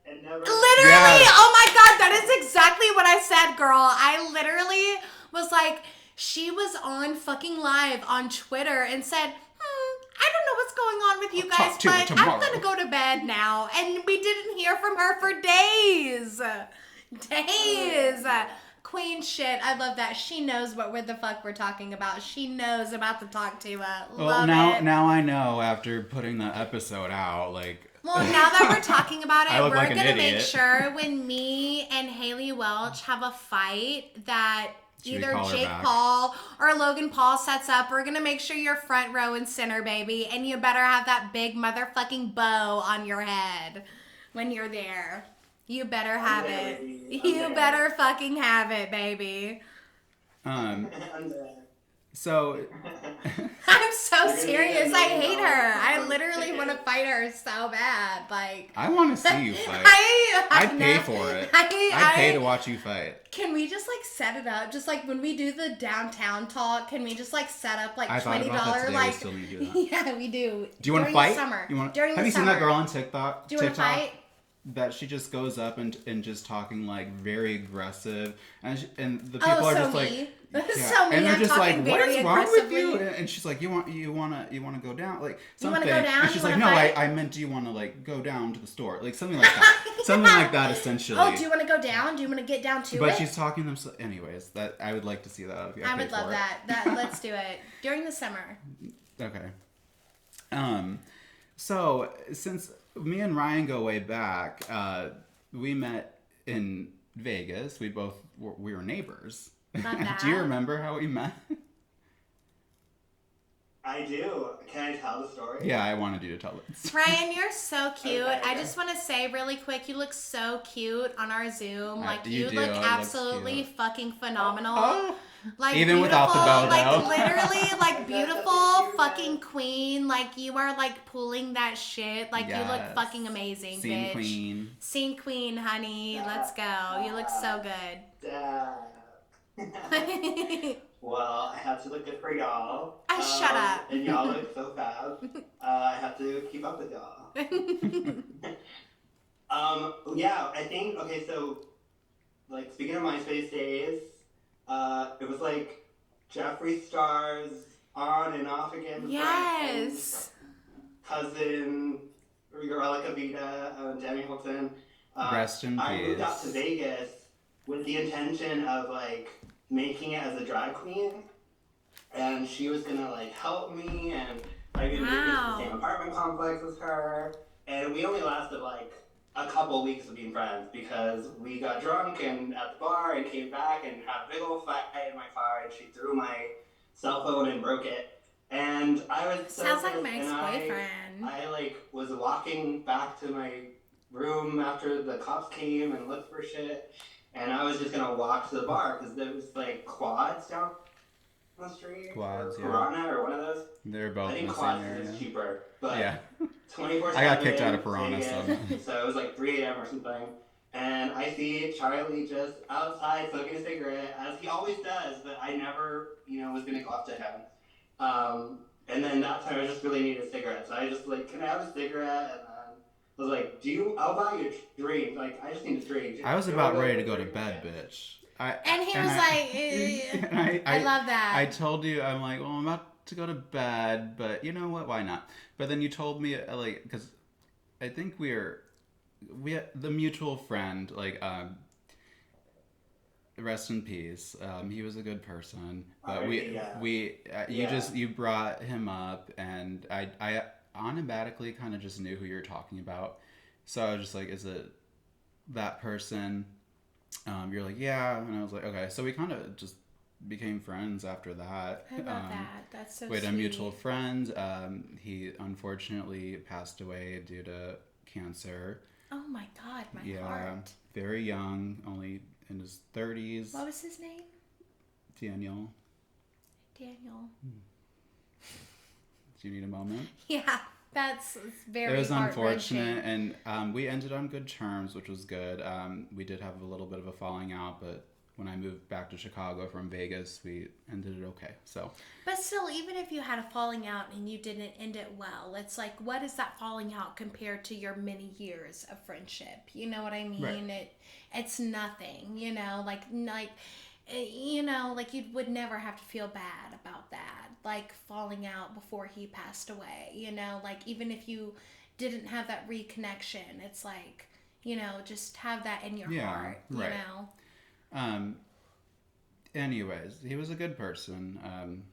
and never. Literally, Yes. oh my god, that is exactly what I said, girl. I literally was like, she was on fucking live on Twitter and said, I don't know what's going on with you I'll guys, talk to you but I'm tomorrow." gonna go to bed now. And we didn't hear from her for days. Days. Queen shit. I love that. She knows what the fuck we're talking about. She knows about the Talk to Well, Love now it. now I know after putting the episode out. Like Well, now that we're talking about it, I look we're like an gonna make idiot. sure when me and Haley Welch have a fight that Should we either call her Jake back? Paul or Logan Paul sets up, we're gonna make sure you're front row and center, baby, and you better have that big motherfucking bow on your head when you're there. You better have there, it. baby. I'm You there. better fucking have it, baby. I'm there. so I'm so You're gonna serious. get I $1 hate her. I million literally want to fight her so bad. Like I want to see you fight. I I'd pay know. for it. I I'd pay to watch you fight. Can we just like set it up? Just like when we do the downtown talk, can we just like set up like I thought $20 about that today. like We still need to do that. yeah, we do. Do you want to During fight? The summer. You want? During Have the you seen that summer. girl on TikTok? Do you want to fight? That she just goes up and just talking like very aggressive, and the people are so just like, me. yeah. So me, and they're I'm just like, talking what very is wrong with you? aggressively. And she's like, you want to go down, like You wanna something. go down? And she's You like, wanna no, fight? I meant, do you want to like go down to the store, like something like that. something like that, essentially. Oh, do you want to go down? Do you want to get down to it? But she's talking them. Anyways, that I would like to see that. If you I pay would love for that. Let's do it during the summer. Okay. So since me and Ryan go way back, we met in Vegas. We were neighbors. Love that. Do you remember how we met? I do. Can I tell the story? Yeah, I wanted you to tell it. Ryan, you're so cute. Okay. I just want to say really quick, you look so cute on our Zoom. Like you do. look It looks absolutely cute. fucking phenomenal. Oh, Like even without the beautiful, bow, like though. literally, like beautiful That's fucking queen. Like you are like pulling that shit. Like you look Yes. fucking amazing, Scene bitch. queen. Scene queen, honey. Let's go. You look so good. Well, I have to look good for y'all. Shut up. And y'all look so fab. I have to keep up with y'all. Yeah, I think, okay, so, like, speaking of MySpace days, it was like Jeffree Star's on and off again. Yes. Cousin, Relica Vita, Demi Hilton. Rest in I moved out peace. to Vegas with the intention of, like, making it as a drag queen. And she was gonna, like, help me, and I could move into the same apartment complex as her. And we only lasted, like, a couple weeks of being friends because we got drunk and at the bar and came back and had a big old fight in my car, and she threw my cell phone and broke it. And I was so Sounds like pissed, my and ex-boyfriend. I like was walking back to my room after the cops came and looked for shit, and I was just gonna walk to the bar because there was like quads down the street. Quads, or yeah. Piranha or one of those. They're both I in think the quads same area. is cheaper, but Yeah. 24/7. I got kicked out of Piranha, Vegas, so it was like 3 a.m. or something. And I see Charlie just outside smoking a cigarette, as he always does, but I never, was gonna go up to him. And then that time I just really needed a cigarette, so I just like, can I have a cigarette? And then I was like, I'll buy you a drink. Like, I just need a drink. I was Do you about wanna ready to go to drink bed, it? bitch. And he was like, and I love that. I told you, I'm like, well, I'm about to go to bed, but you know what? Why not? But then you told me, like, because I think we had the mutual friend, like, rest in peace. He was a good person, but you brought him up, and I automatically kind of just knew who you were talking about. So I was just like, is it that person? You're like, yeah, and I was like, okay. So we kind of just became friends after that. I love that. That's so We had sweet. a mutual friend. He unfortunately passed away due to cancer. Oh my God, my Yeah, heart. very young, only in his 30s. What was his name? Daniel, Daniel. do you need a moment? Yeah, that's very It was heart-wrenching. unfortunate, and we ended on good terms, which was good. We did have a little bit of a falling out, but when I moved back to Chicago from Vegas, we ended it okay. So, But still, even if you had a falling out and you didn't end it well, it's like, what is that falling out compared to your many years of friendship? You know what I mean? Right. It's nothing, like you would never have to feel bad about that, like falling out before he passed away, like even if you didn't have that reconnection, it's like, just have that in your heart, right. Anyways, he was a good person.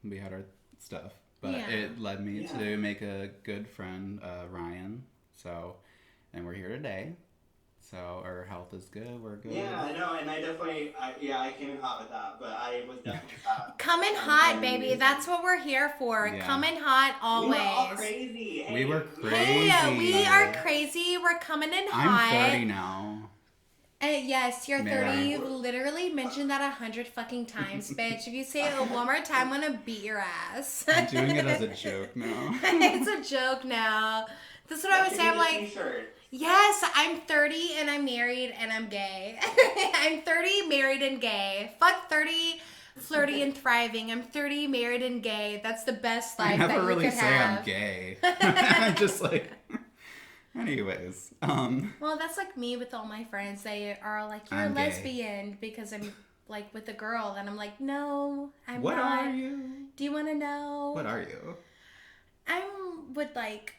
We had our stuff, but it led me to make a good friend, Ryan. So, and we're here today. So our health is good. We're good. Yeah, I know, and I definitely, I came in hot with that, but I was definitely come in hot, baby. That's what we're here for. Yeah. Come in hot always. We were all crazy. Hey, We were Hey, crazy. we are crazy. We're coming in hot. I'm 30 now. Yes, you're 30. Man. You've literally mentioned that 100 fucking times, bitch. If you say it one more time, I'm gonna beat your ass. I'm doing it as a joke now. It's a joke now. That's what I was saying. I'm like, T-shirt. yes, I'm 30 and I'm married and I'm gay. I'm 30, married and gay. Fuck 30, flirty and thriving. I'm 30, married and gay. That's the best life I that never you really could say have. I'm gay. I'm just like, anyways. Well, that's like me with all my friends. They are all like, you're I'm a gay. lesbian because I'm like with a girl. And I'm like, no, I'm What not. are you? Do you want to know? What are you? I'm with like,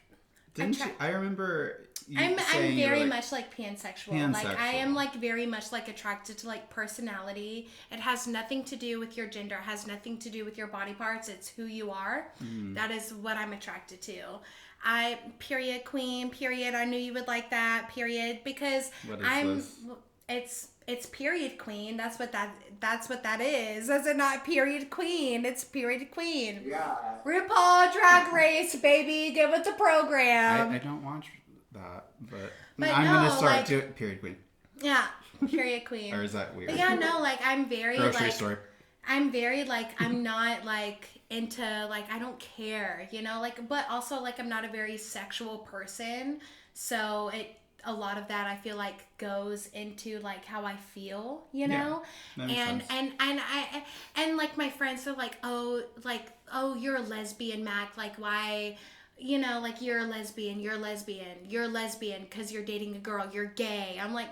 Didn't you? I remember I'm saying very you're, much like pansexual. Like I am Pansexual. like very much like attracted to like personality. It has nothing to do with your gender. It has nothing to do with your body parts. It's who you are. That is what I'm attracted to. I period queen, period. I knew you would like that, period, because What is this? It's period queen. That's what that is. Is it not period queen? It's period queen. Yeah. RuPaul Drag Race, baby. Get with the program. I don't watch that, but But I'm no, gonna start like- doing period queen. Yeah, period queen. Or is that weird? But yeah, no, like I'm very Grocery like store. I'm very like I'm not like into like I don't care, you know, like but also like I'm not a very sexual person, so a lot of that I feel like goes into like how I feel, you know, that makes and sense. and like my friends are like oh you're a lesbian, Mac, like why. You know, like you're a lesbian because you're dating a girl, you're gay. I'm like,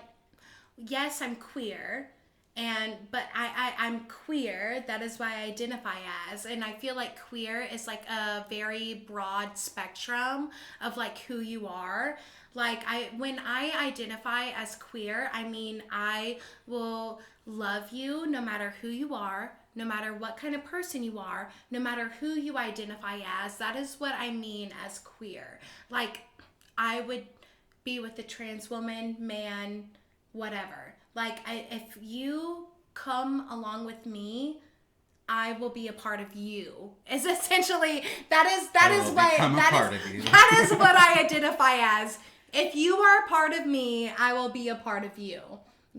yes, I'm queer, but I'm queer. That is why I identify as, and I feel like queer is like a very broad spectrum of like who you are. Like when I identify as queer, I mean I will love you no matter who you are, no matter what kind of person you are, no matter who you identify as. That is what I mean as queer. Like I would be with a trans woman, man, whatever. Like if you come along with me, I will be a part of you. Is essentially that is that is what I identify as. If you are a part of me, I will be a part of you.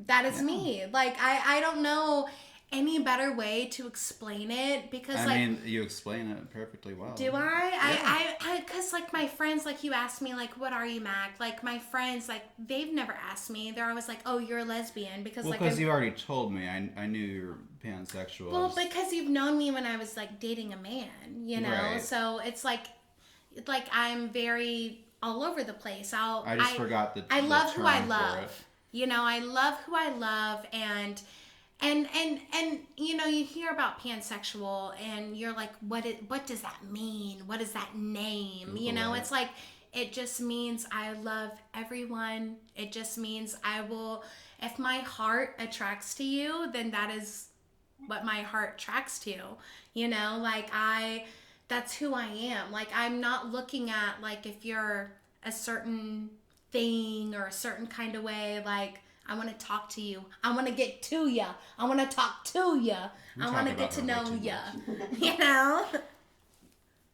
That is me. Like I don't know any better way to explain it because I like mean, you explain it perfectly well. do I because like my friends, like you asked me like what are you, Mac, like my friends, like they've never asked me. They're always like, oh, you're a lesbian because Well, like because you already told me. I knew you were pansexual. well because you've known me when I was like dating a man, you know. Right. So it's like I'm very all over the place. I just forgot the I love the who I term for love. it. You know, I love who I love, and you know, you hear about pansexual and you're like, what does that mean? What is that name? You know, Right. it's like it just means I love everyone. It just means I will, if my heart attracts to you, then that is what my heart attracts to. You know, like that's who I am. Like I'm not looking at like if you're a certain thing or a certain kind of way. Like I want to talk to you. I want to get to you. I want to talk to you. I want to get to know you. You know.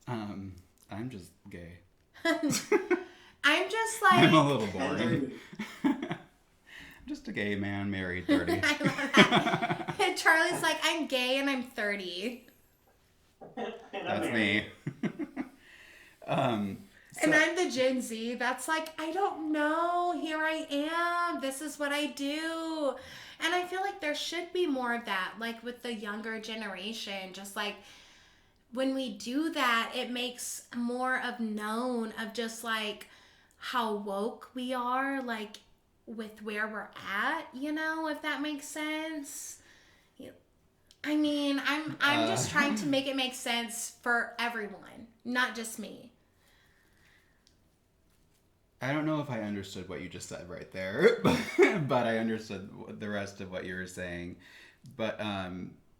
I'm just gay. I'm just like. I'm a little boring. Just a gay man, married, 30. I love that. And Charlie's like, I'm gay and I'm 30. That's me. And I'm the Gen Z that's like, I don't know, here I am, this is what I do. And I feel like there should be more of that, like with the younger generation, just like when we do that, it makes more of known of just like how woke we are, like with where we're at, you know, if that makes sense. I mean, I'm just trying to make it make sense for everyone, not just me. I don't know if I understood what you just said right there, but I understood the rest of what you were saying. But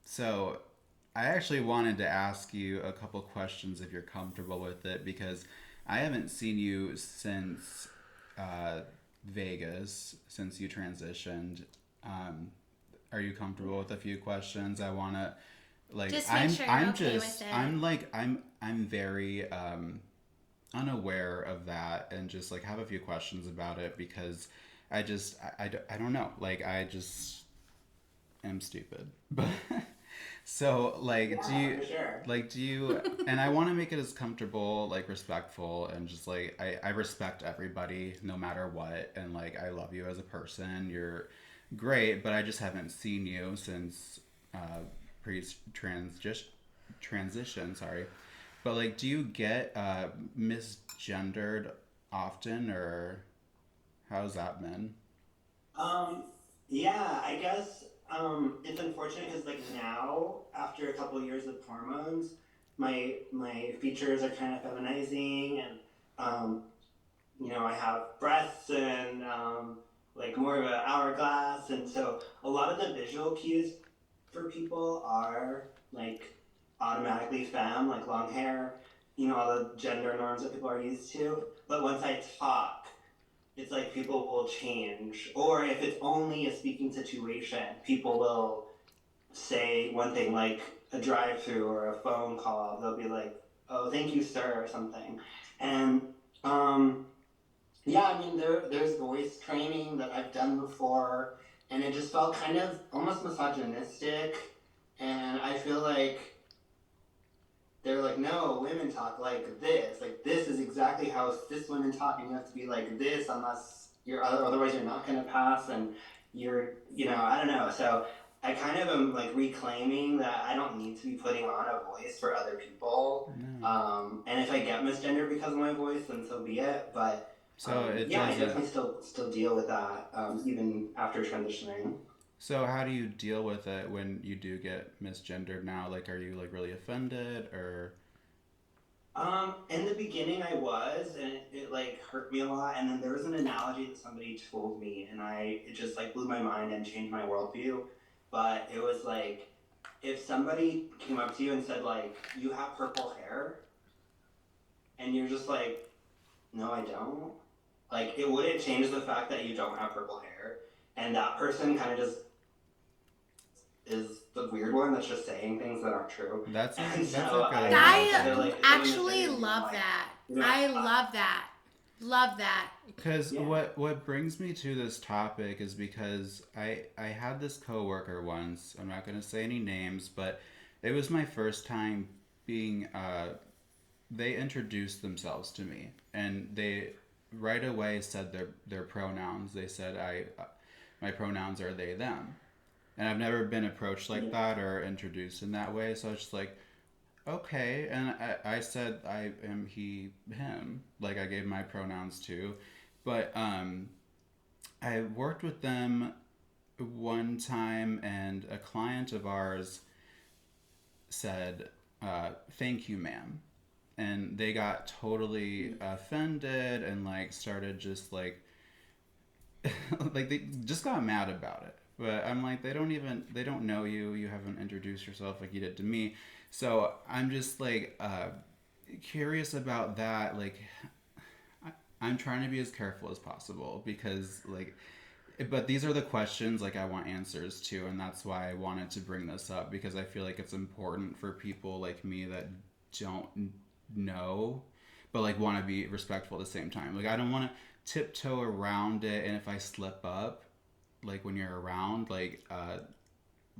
so I actually wanted to ask you a couple questions if you're comfortable with it, because I haven't seen you since Vegas, since you transitioned. Are you comfortable with a few questions? I want to like Just make sure you're okay with it. I'm very unaware of that, and just like have a few questions about it, because I don't know, like I just am stupid. But so like do you and I want to make it as comfortable, like respectful, and just like I respect everybody no matter what, and like I love you as a person, you're great, but I just haven't seen you since transition, sorry. But like, do you get misgendered often, or how's that been? Yeah, I guess it's unfortunate because like now, after a couple of years of hormones, my features are kind of feminizing, and I have breasts and like more of an hourglass, and so a lot of the visual cues for people are like automatically femme, like long hair, all the gender norms that people are used to. But once I talk, it's like people will change. Or if it's only a speaking situation, people will say one thing like a drive-through or a phone call. They'll be like, "Oh, thank you, sir," or something. And yeah, I mean, there's voice training that I've done before, and it just felt kind of almost misogynistic. And I feel like they're like, no, women talk like this. Like, this is exactly how cis women talk, and you have to be like this unless otherwise you're not going to pass, and I don't know. So I kind of am like reclaiming that I don't need to be putting on a voice for other people. And if I get misgendered because of my voice, then so be it. But I definitely still deal with that even after transitioning. So how do you deal with it when you do get misgendered now? Like, are you like really offended or? In the beginning I was, and it like hurt me a lot. And then there was an analogy that somebody told me, and it just like blew my mind and changed my worldview. But it was like, if somebody came up to you and said like, "You have purple hair," and you're just like, "No, I don't." Like, it wouldn't change the fact that you don't have purple hair, and that person kind of just is the weird one that's just saying things that aren't true. That's And okay. I actually love that. I love that. Love that. Because what brings me to this topic is because I had this coworker once. I'm not going to say any names, but it was my first time being. They introduced themselves to me, and they right away said their pronouns. They said my pronouns are they them, and I've never been approached like that or introduced in that way. So I was just like, okay, and I said I am he him, like I gave my pronouns too. But I worked with them one time, and a client of ours said thank you, ma'am, and they got totally offended and like started just like like they just got mad about it. But I'm like, they don't know you haven't introduced yourself like you did to me. So I'm just like curious about that. Like, I'm trying to be as careful as possible because like, but these are the questions like I want answers to, and that's why I wanted to bring this up, because I feel like it's important for people like me that don't know, but like want to be respectful at the same time. Like, I don't want to tiptoe around it, and if I slip up, like when you're around, like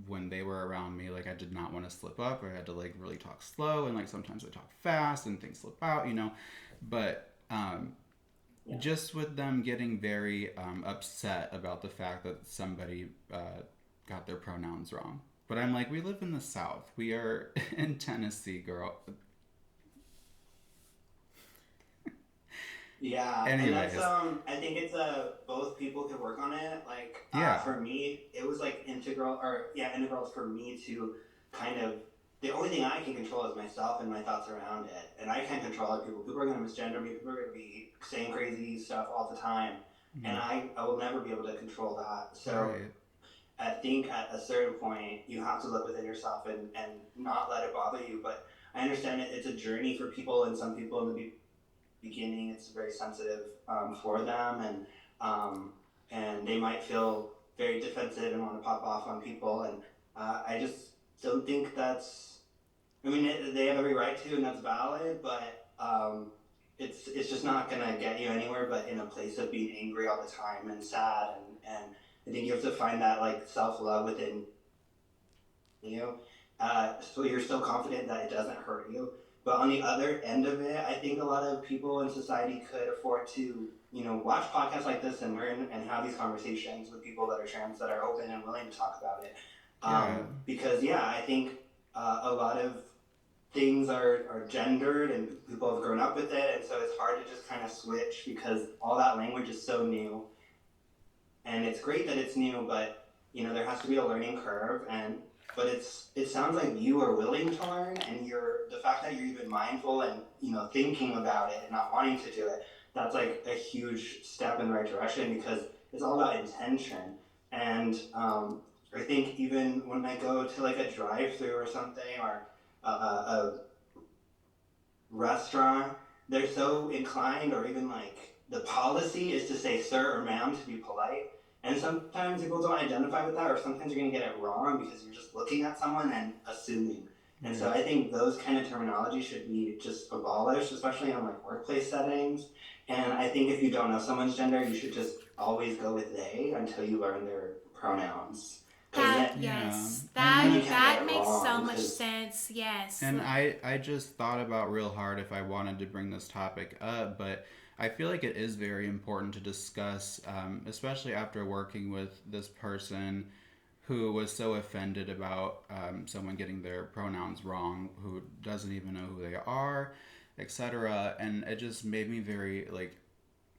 when they were around me, like I did not want to slip up, or I had to like really talk slow, and like sometimes I talk fast and things slip out, but just with them getting very upset about the fact that somebody got their pronouns wrong. But I'm like, we live in the South, we are in Tennessee, girl. Yeah, Anyways. And that's I think it's both people could work on it. Like for me, it was like integral for me to kind of, the only thing I can control is myself and my thoughts around it, and I can't control other people. People are going to misgender me. People are going to be saying crazy stuff all the time, and I will never be able to control that. So Right. I think at a certain point you have to look within yourself and not let it bother you. But I understand it's a journey for people, and some people in the beginning it's very sensitive for them, and they might feel very defensive and want to pop off on people, and I just don't think that's, I mean, they have every right to, and that's valid, but it's just not gonna get you anywhere but in a place of being angry all the time and sad, and I think you have to find that like self-love within you, so you're still confident that it doesn't hurt you. But on the other end of it, I think a lot of people in society could afford to, watch podcasts like this and learn and have these conversations with people that are trans, that are open and willing to talk about it. Because, I think a lot of things are gendered and people have grown up with it. And so it's hard to just kind of switch because all that language is so new. And it's great that it's new, but, there has to be a learning curve. But it sounds like you are willing to learn, and the fact that you're even mindful and thinking about it and not wanting to do it, that's like a huge step in the right direction because it's all about intention. And I think even when I go to like a drive-through or something or a restaurant, they're so inclined, or even like the policy is to say sir or ma'am to be polite. And sometimes people don't identify with that, or sometimes you're going to get it wrong because you're just looking at someone and assuming. And so I think those kind of terminology should be just abolished, especially in like workplace settings. And I think if you don't know someone's gender, you should just always go with they until you learn their pronouns. That, Yeah. yes, And that makes so much sense. Yes. And I just thought about real hard if I wanted to bring this topic up, but I feel like it is very important to discuss, especially after working with this person who was so offended about someone getting their pronouns wrong, who doesn't even know who they are, etc. And it just made me very like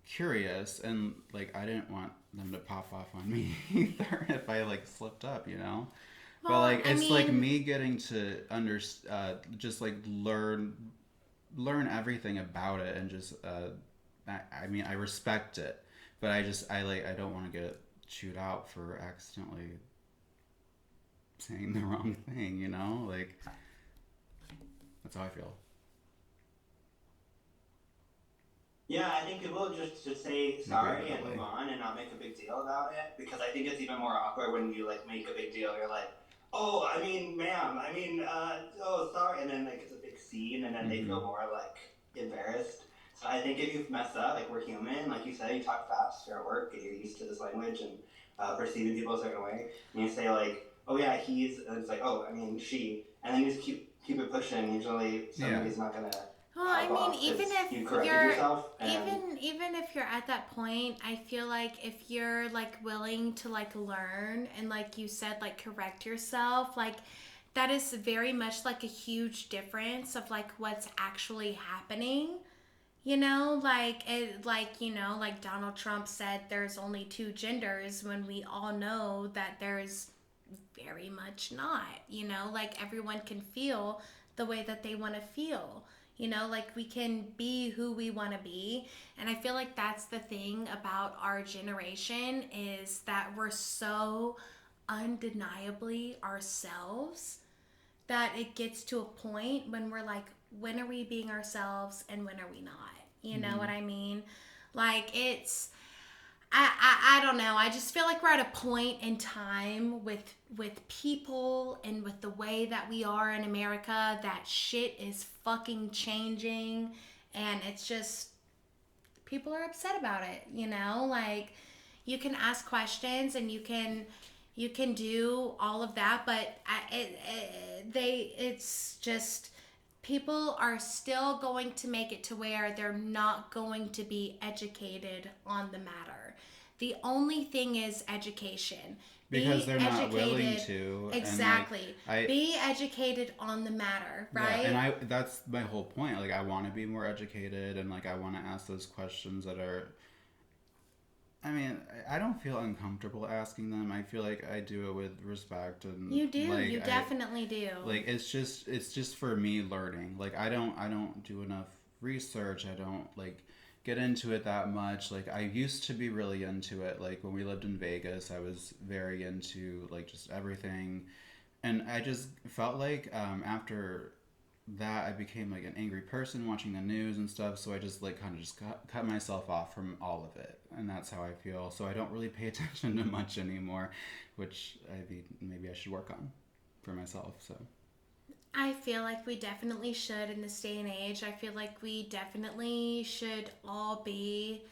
curious, and like I didn't want them to pop off on me either if I like slipped up, you know. But Well, like I it's like mean- me getting to just like learn everything about it, and just I mean I respect it, but I don't want to get chewed out for accidentally saying the wrong thing, you know? Like that's how I feel. Yeah, I think people just should say sorry and move on and not make a big deal about it, because I think it's even more awkward when you like make a big deal. You're like, oh, I mean, ma'am, I mean, oh, sorry, and then like it's a big scene, and then they feel more like embarrassed. So I think if you've messed up, like we're human, like you said, you talk fast, you're at work, and you're used to this language and perceiving people a certain way, and you say like, oh yeah, he's, and it's like, oh, I mean, she, and then you just keep it pushing. Usually somebody's not gonna. Well, I mean, even if even if you're at that point, I feel like if you're like willing to like learn and like you said, like correct yourself, like that is very much like a huge difference of like what's actually happening. You know, like it, like you know, like Donald Trump said, there's only two genders when we all know that there's very much not. You know, like everyone can feel the way that they want to feel. You know, like we can be who we want to be. And I feel like that's the thing about our generation is that we're so undeniably ourselves that it gets to a point when we're like, when are we being ourselves and when are we not? You know what I mean? Like it's, I don't know. I just feel like we're at a point in time with people and with the way that we are in America that shit is fucking changing, and it's just people are upset about it, you know? Like you can ask questions and you can do all of that, but it's just people are still going to make it to where they're not going to be educated on the matter. The only thing is education. Because they're not willing to. Exactly. And be educated on the matter, right? Yeah, and that's my whole point. Like I want to be more educated, and like I want to ask those questions that are, I mean, I don't feel uncomfortable asking them. I feel like I do it with respect, and you do. Like, you definitely do. Like it's just for me learning. Like I don't do enough research. I don't like get into it that much. Like I used to be really into it. Like when we lived in Vegas, I was very into like just everything, and I just felt like after that I became like an angry person watching the news and stuff. So I just like kind of just cut myself off from all of it, and that's how I feel. So I don't really pay attention to much anymore, which maybe I should work on for myself. So I feel like we definitely should in this day and age. I feel like we definitely should all be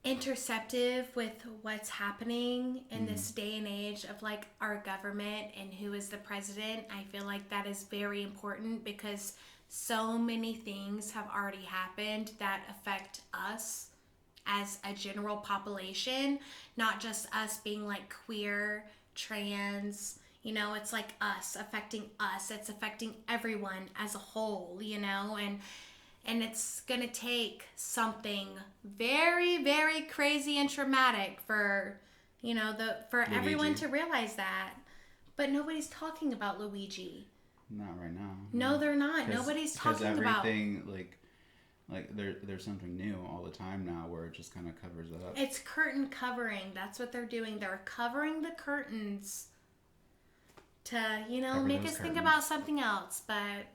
interceptive with what's happening in this day and age of like our government and who is the president. I feel like that is very important because so many things have already happened that affect us as a general population, not just us being like queer, trans. You know, it's like us, affecting us. It's affecting everyone as a whole, you know, and it's gonna take something very, very crazy and traumatic for, you know, for everyone to realize that. But nobody's talking about Luigi. not right now. No, they're not. Nobody's talking about everything Like there's something new all the time now where it just kind of covers it up. It's curtain covering. That's what they're doing. They're covering the curtains to, you know, Cover make those us think curtains. about something else. But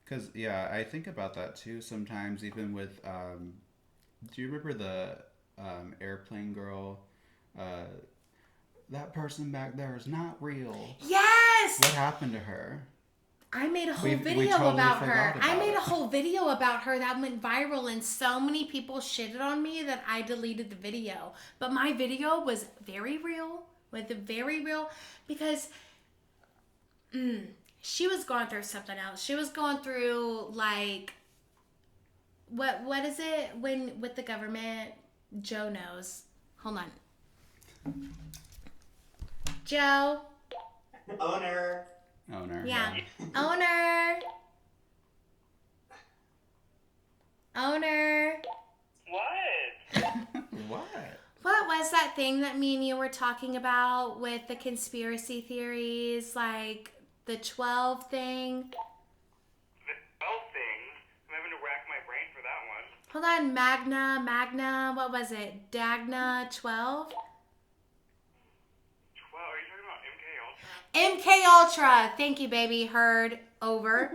Because, yeah, I think about that too sometimes, even with, do you remember the airplane girl? That person back there is not real. yes, What happened to her? I made a whole We video totally about her. forgot I about made it. a whole video about her that went viral, and so many people shitted on me that I deleted the video. But my video was very real, because she was going through something else. She was going through like what is it when with the government? Joe knows. Hold on, Joe. Owner. Yeah. Owner. What? What? What was that thing that me and you were talking about with the conspiracy theories, like the 12 thing? The 12 things? I'm having to rack my brain for that one. Hold on, Magna, what was it? Dagna 12? 12? Are you talking about MK Ultra? MK Ultra. Thank you, baby. Heard. Over.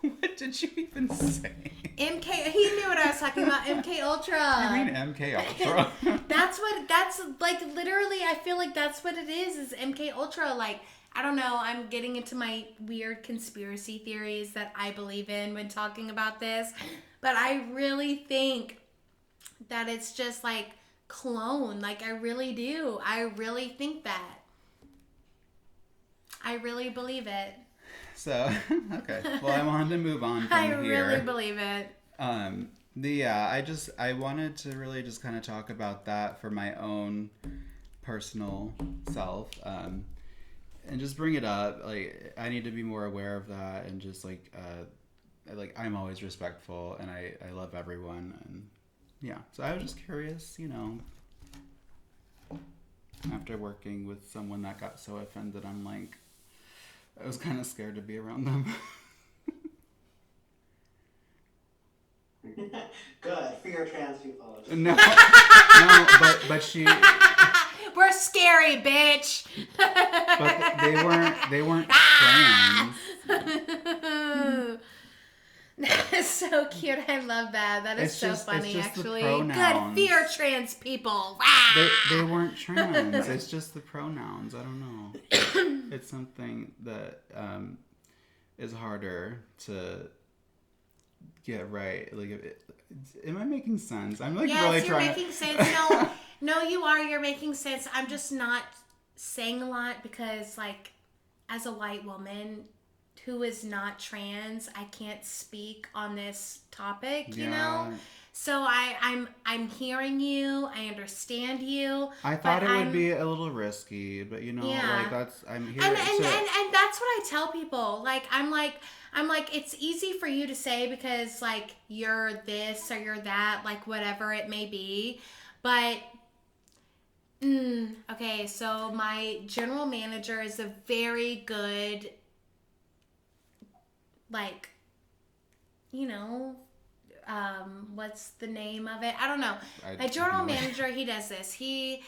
What did you even say? MK. He knew what I was talking about. MK Ultra. I mean MK Ultra. That's like literally. I feel like that's what it is MK Ultra. Like, I don't know. I'm getting into my weird conspiracy theories that I believe in when talking about this, but I really think that it's just like clone. Like, I really do. I really think that. I really believe it. So, okay. Well, I wanted to move on from I here. really believe it. I wanted to really just kind of talk about that for my own personal self, and just bring it up. Like, I need to be more aware of that, and just like I'm always respectful, and I love everyone, and yeah. So I was just curious, you know, after working with someone that got so offended, I'm like, I was kind of scared to be around them. Good for your trans people. No, but she, We're scary, bitch. but they weren't trans. That is so cute. I love that. That is It's so just- it's funny, just the actually. pronouns. Good fear, trans people. They weren't trans. It's just the pronouns. I don't know. It's something that is harder to get right. Like, am I making sense? I'm like Yes, really you're trying. making sense. No, you are. You're making sense. I'm just not saying a lot because, like, as a white woman who is not trans, I can't speak on this topic. You know. So I'm hearing you. I understand you. I thought but it would be a little risky, but you know, Yeah. like I'm here. And to, that's what I tell people. I'm like it's easy for you to say because like you're this or you're that, like whatever it may be. But okay, so my general manager is a very good, like, you know, what's the name of it? I don't know. My general manager, he does this. He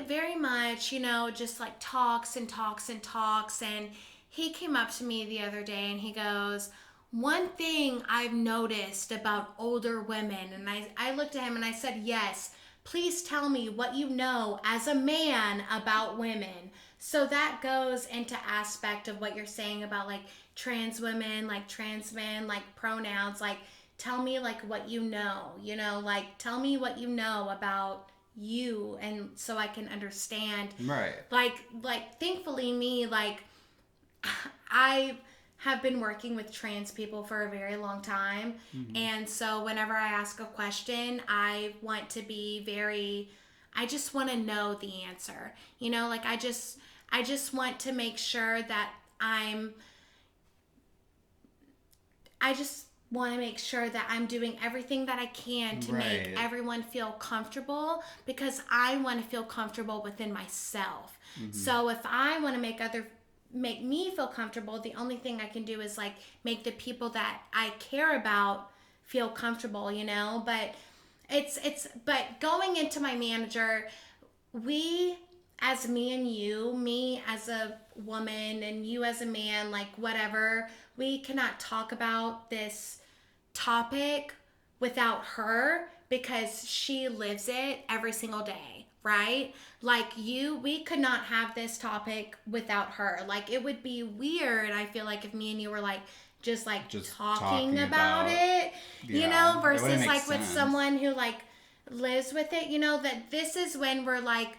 very much, you know, just like talks and talks and talks. And he came up to me the other day and he goes, one thing I've noticed about older women, and I looked at him and I said, yes, please tell me what you know as a man about women. So that goes into aspect of what you're saying about like trans women, like trans men, like pronouns, like tell me like what you know, like tell me what you know about you, and so I can understand. Right. Like thankfully me, like I have been working with trans people for a very long time. Mm-hmm. And so whenever I ask a question, I want to be I just want to know the answer. You know, like I just want to make sure that I just want to make sure that I'm doing everything that I can to make everyone feel comfortable, because I want to feel comfortable within myself. Mm-hmm. So if I want to make me feel comfortable, the only thing I can do is like make the people that I care about feel comfortable, you know, but but going into my manager, we, as me and you, me as a woman and you as a man, like whatever, we cannot talk about this topic without her because she lives it every single day, right? Like we could not have this topic without her. Like it would be weird, I feel like, if me and you were like just talking about it, you know, versus like with someone who like lives with it, you know, that this is when we're like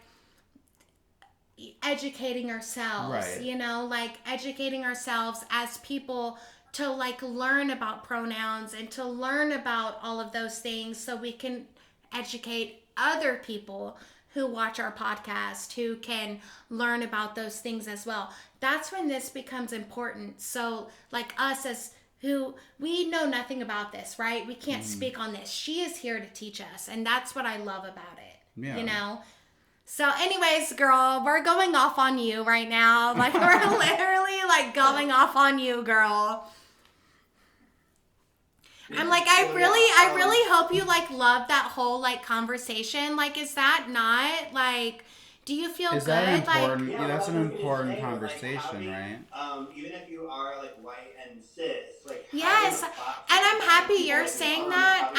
educating ourselves, right. You know, like educating ourselves as people to like learn about pronouns and to learn about all of those things so we can educate other people who watch our podcast who can learn about those things as well. That's when this becomes important. So like us as who we know nothing about this, right? We can't speak on this. She is here to teach us, and that's what I love about it. Yeah. You know? So anyways, girl, we're going off on you right now. Like we're literally like going off on you, girl. I'm like, I really hope you like love that whole like conversation. Like, is that not like, do you feel is good? That important? Like, yeah, that's an important conversation, like, right? Even if you are like white and cis, like yes, and I'm happy you're saying that.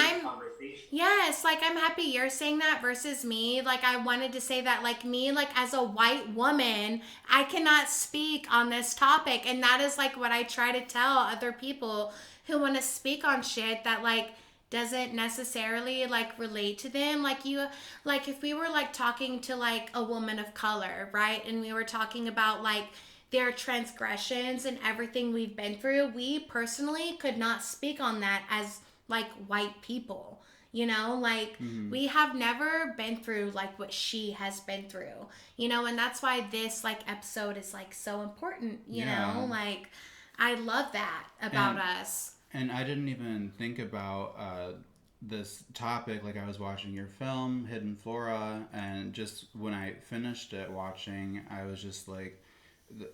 Yes, like I'm happy you're saying that versus me. Like I wanted to say that like me, like as a white woman, I cannot speak on this topic, and that is like what I try to tell other people who want to speak on shit that like doesn't necessarily like relate to them. Like you, like if we were like talking to like a woman of color, right, and we were talking about like their transgressions and everything we've been through, we personally could not speak on that as like white people, you know, like we have never been through like what she has been through, you know, and that's why this like episode is like so important, you know, like I love that about us. And I didn't even think about this topic. Like I was watching your film, Hidden Flora, and just when I finished it watching, I was just like,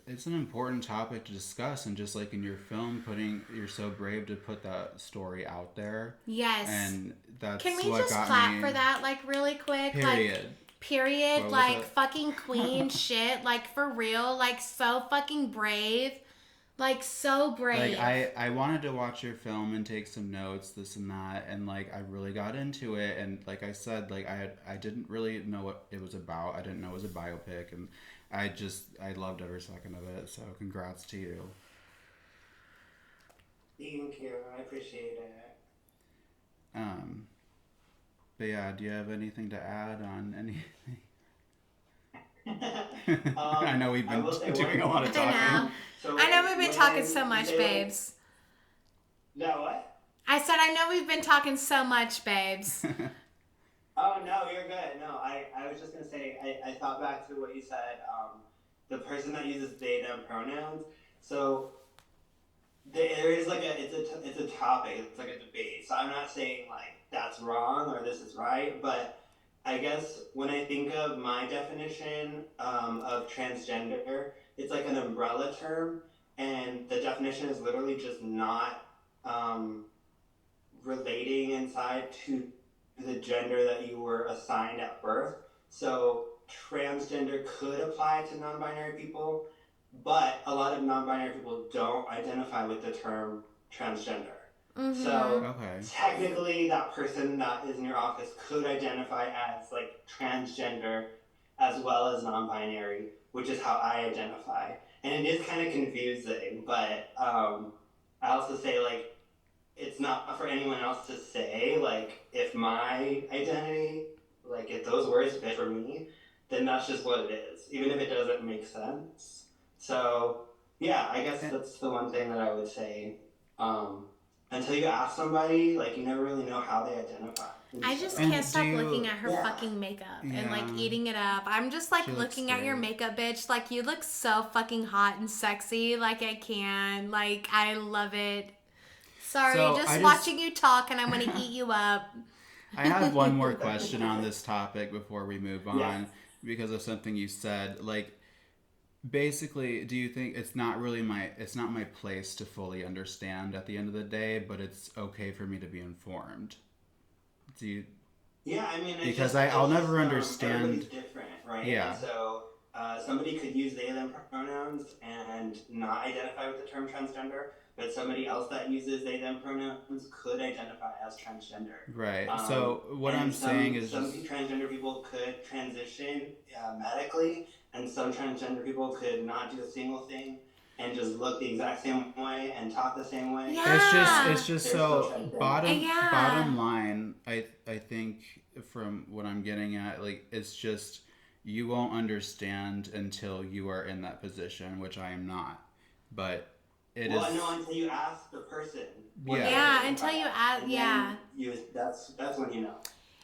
it's an important topic to discuss. And just like in your film, you're so brave to put that story out there. Yes. And that's Can we what just got clap me, for that, like really quick? Period. Like, like fucking queen shit. Like for real. Like so fucking brave. Like so brave. Like I wanted to watch your film and take some notes, this and that, and like I really got into it. And like I said, like I didn't really know what it was about. I didn't know it was a biopic, and I loved every second of it. So congrats to you. Thank you. I appreciate it. But yeah, do you have anything to add on anything? I know we've been doing a lot of talking. I know we've been talking so much, babes. No, what? I said I know we've been talking so much, babes. Oh, no, you're good. No, I was just going to say, I thought back to what you said, the person that uses they, them pronouns. So there is like it's a topic, it's like a debate. So I'm not saying like that's wrong or this is right, but I guess when I think of my definition of transgender, it's like an umbrella term, and the definition is literally just not relating inside to the gender that you were assigned at birth. So transgender could apply to non-binary people, but a lot of non-binary people don't identify with the term transgender. Mm-hmm. So technically that person that is in your office could identify as like transgender as well as non-binary, which is how I identify. And it is kind of confusing, but I also say like it's not for anyone else to say, like if my identity, like if those words fit for me, then that's just what it is, even if it doesn't make sense. So yeah, I guess that's the one thing that I would say. Until you ask somebody, like, you never really know how they identify. I just can't stop looking at her fucking makeup and, like, eating it up. I'm just, like, looking at your makeup, bitch. Like, you look so fucking hot and sexy. Like, I can. Like, I love it. Sorry, just watching you talk and I want to eat you up. I have one more question on this topic before we move on because of something you said. Like, basically, do you think it's not my place to fully understand at the end of the day, but it's okay for me to be informed? Do you? Yeah, I mean, Because I'll never understand. Everybody's different, right? Yeah. And so somebody could use they them pronouns and not identify with the term transgender, but somebody else that uses they them pronouns could identify as transgender. Right. So what I'm saying is some transgender people could transition medically, and some transgender people could not do a single thing and just look the exact same way and talk the same way. Yeah. It's just They're so still transgender. bottom line, I think from what I'm getting at, like, it's just you won't understand until you are in that position, which I am not. But it is. No, until you ask the person. Yeah, until you ask. Yeah. That's when you know.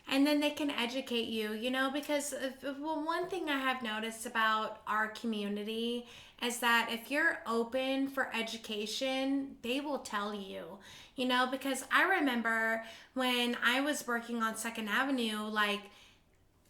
And then they can educate you, you know, because one thing I have noticed about our community is that if you're open for education, they will tell you, you know, because I remember when I was working on 2nd Avenue, like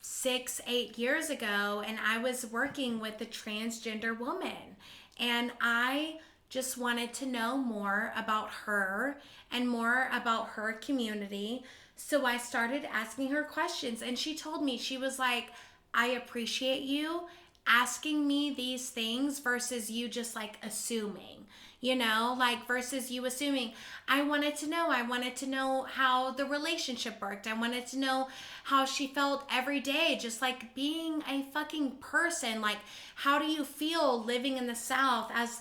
6-8 years ago, and I was working with a transgender woman, and I just wanted to know more about her and more about her community. So I started asking her questions, and she told me, she was like, I appreciate you asking me these things versus you just like assuming, you know, like versus you assuming. I wanted to know how the relationship worked. I wanted to know how she felt every day, just like being a fucking person. Like, how do you feel living in the South? As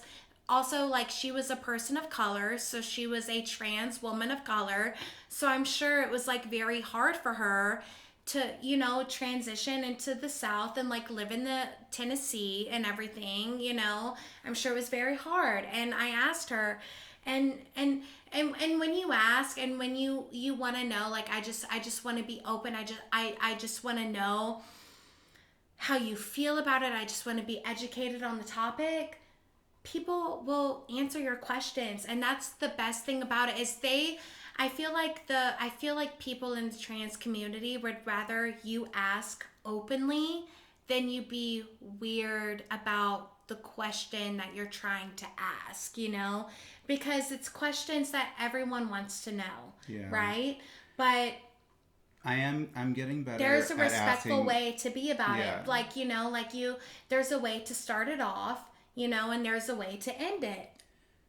also, like, she was a person of color, so she was a trans woman of color. So I'm sure it was like very hard for her to, you know, transition into the South and like live in the Tennessee and everything, you know. I'm sure it was very hard. And I asked her, and when you ask and when you want to know, like, I just want to be open. I just want to know how you feel about it. I just want to be educated on the topic. People will answer your questions, and that's the best thing about it is I feel like people in the trans community would rather you ask openly than you be weird about the question that you're trying to ask, you know, because it's questions that everyone wants to know, right? But I'm getting better. There's a at respectful asking, way to be about it, like, you know, like there's a way to start it off, you know, and there's a way to end it.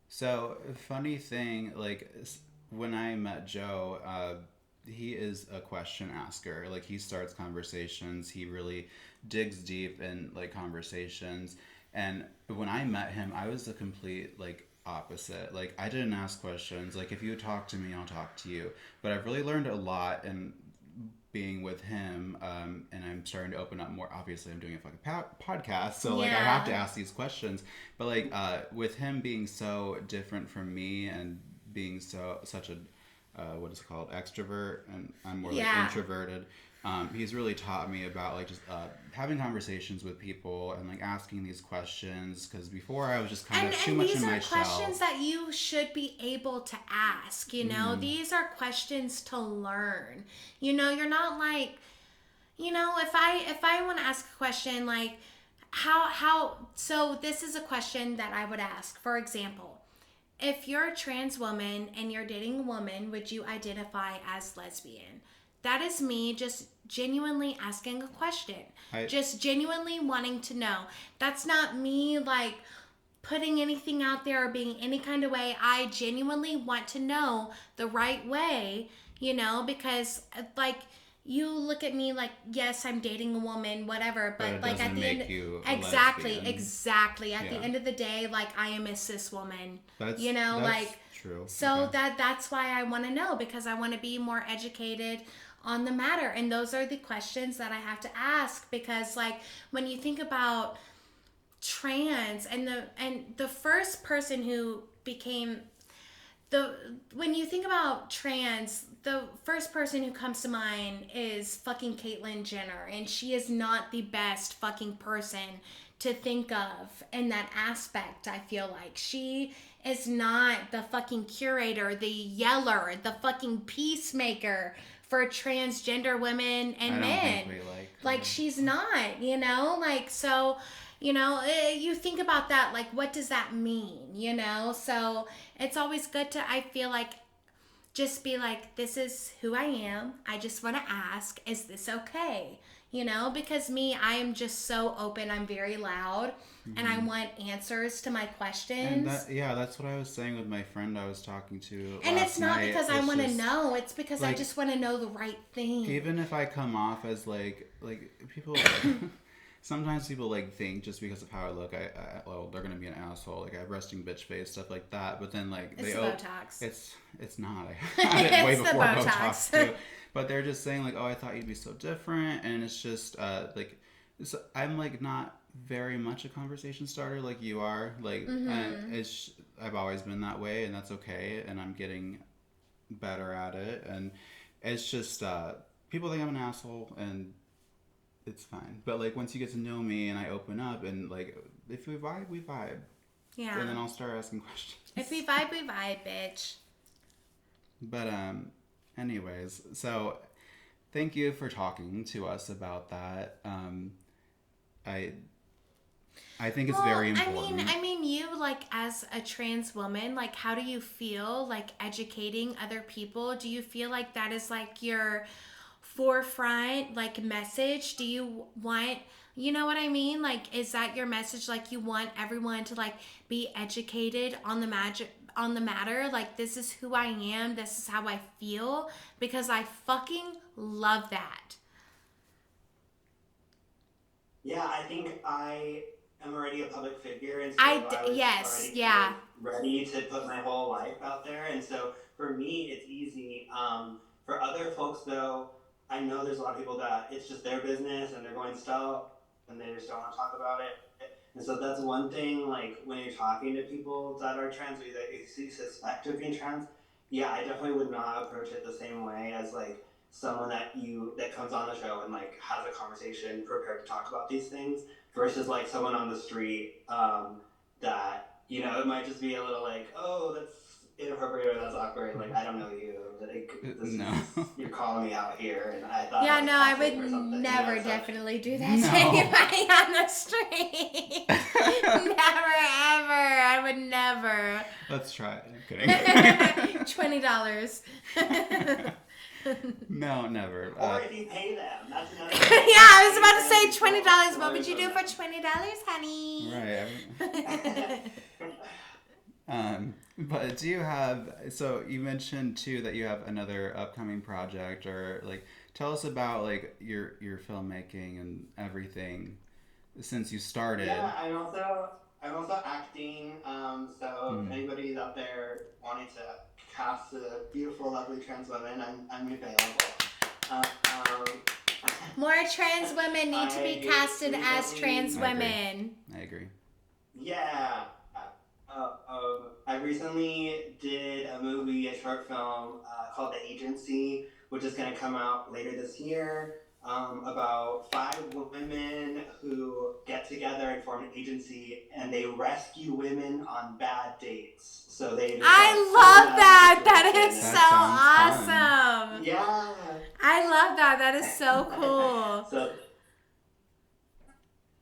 So, funny thing, like, when I met Joe, he is a question asker. Like, he starts conversations. He really digs deep in, like, conversations. And when I met him, I was the complete, like, opposite. Like, I didn't ask questions. Like, if you talk to me, I'll talk to you. But I've really learned a lot in being with him, and I'm starting to open up more. Obviously, I'm doing a fucking podcast, so like I have to ask these questions. But like with him being so different from me and being such a what is it called, extrovert, and I'm more like introverted. He's really taught me about like just having conversations with people and like asking these questions, because before I was just kind of too much in my shell. And these are questions that you should be able to ask, you know. These are questions to learn. You know, you're not like, you know, if I want to ask a question like so this is a question that I would ask. For example, if you're a trans woman and you're dating a woman, would you identify as lesbian? That is me just genuinely asking a question. Just genuinely wanting to know. That's not me like putting anything out there or being any kind of way. I genuinely want to know the right way, you know, because like you look at me like, yes, I'm dating a woman, whatever, but like at the end, exactly. At the end of the day, like I am a cis woman, you know, that's like true. So that's why I want to know, because I want to be more educated on the matter. And those are the questions that I have to ask, because like when you think about trans and the first person who became when you think about trans, the first person who comes to mind is fucking Caitlyn Jenner, and she is not the best fucking person to think of in that aspect. I feel like she is not the fucking curator, the yeller, the fucking peacemaker for transgender women and men. Think we like she's not, you know, like, so, You know, you think about that, like, what does that mean? You know, so it's always good to, I feel like, just be like, this is who I am. I just want to ask, is this okay? You know, because me, I am just so open. I'm very loud, and I want answers to my questions. And that's what I was saying with my friend I was talking to. And last it's not night. because I want to know. It's because I like, just want to know the right thing. Even if I come off as like people. Sometimes people like think just because of how I look, well, they're gonna be an asshole. Like I have resting bitch face, stuff like that. But then like it's Botox. It's not. I had it way It's the before Botox. Botox too. But they're just saying like, oh, I thought you'd be so different, and it's just like, so I'm like not very much a conversation starter like you are. Like, and I've always been that way, and that's okay. And I'm getting better at it, and it's just people think I'm an asshole, and it's fine. But like once you get to know me and I open up and like if we vibe, we vibe. Yeah. And then I'll start asking questions. If we vibe, bitch. But anyways, so thank you for talking to us about that. I think it's very important. I mean, you like as a trans woman, like how do you feel like educating other people? Do you feel like that is like your forefront like message? Do you want, you know what I mean, like is that your message, like you want everyone to like be educated on the matter, like this is who I am, this is how I feel, because I fucking love that. Yeah, I think I am already a public figure, and so ready to put my whole life out there, and so for me it's easy. For other folks though, I know there's a lot of people that it's just their business and they're going stealth and they just don't want to talk about it. And so that's one thing, like when you're talking to people that are trans or that you suspect of being trans, yeah, I definitely would not approach it the same way as like someone that comes on the show and like has a conversation prepared to talk about these things versus like someone on the street that, you know, it might just be a little like, oh, that's inappropriate or that's awkward, like I don't know you, like you're calling me out here, and I thought I would never definitely do that to anybody on the street. Never ever, I would never. Let's try it. I'm kidding. $20. No, never. Or if you pay them, that's another yeah, I was about to say $20. What would you do for $20, honey? Right. But do you have, so you mentioned too that you have another upcoming project, or like tell us about like your filmmaking and everything since you started. Yeah, I'm also acting, so if anybody's out there wanting to cast a beautiful, lovely trans woman, I'm available. More trans women need to be casted as trans women. I agree. Yeah. I recently did a movie, a short film called The Agency, which is going to come out later this year, about 5 women who get together and form an agency, and they rescue women on bad dates. So they. I love that. That is so awesome. Fun. Yeah. I love that. That is so cool.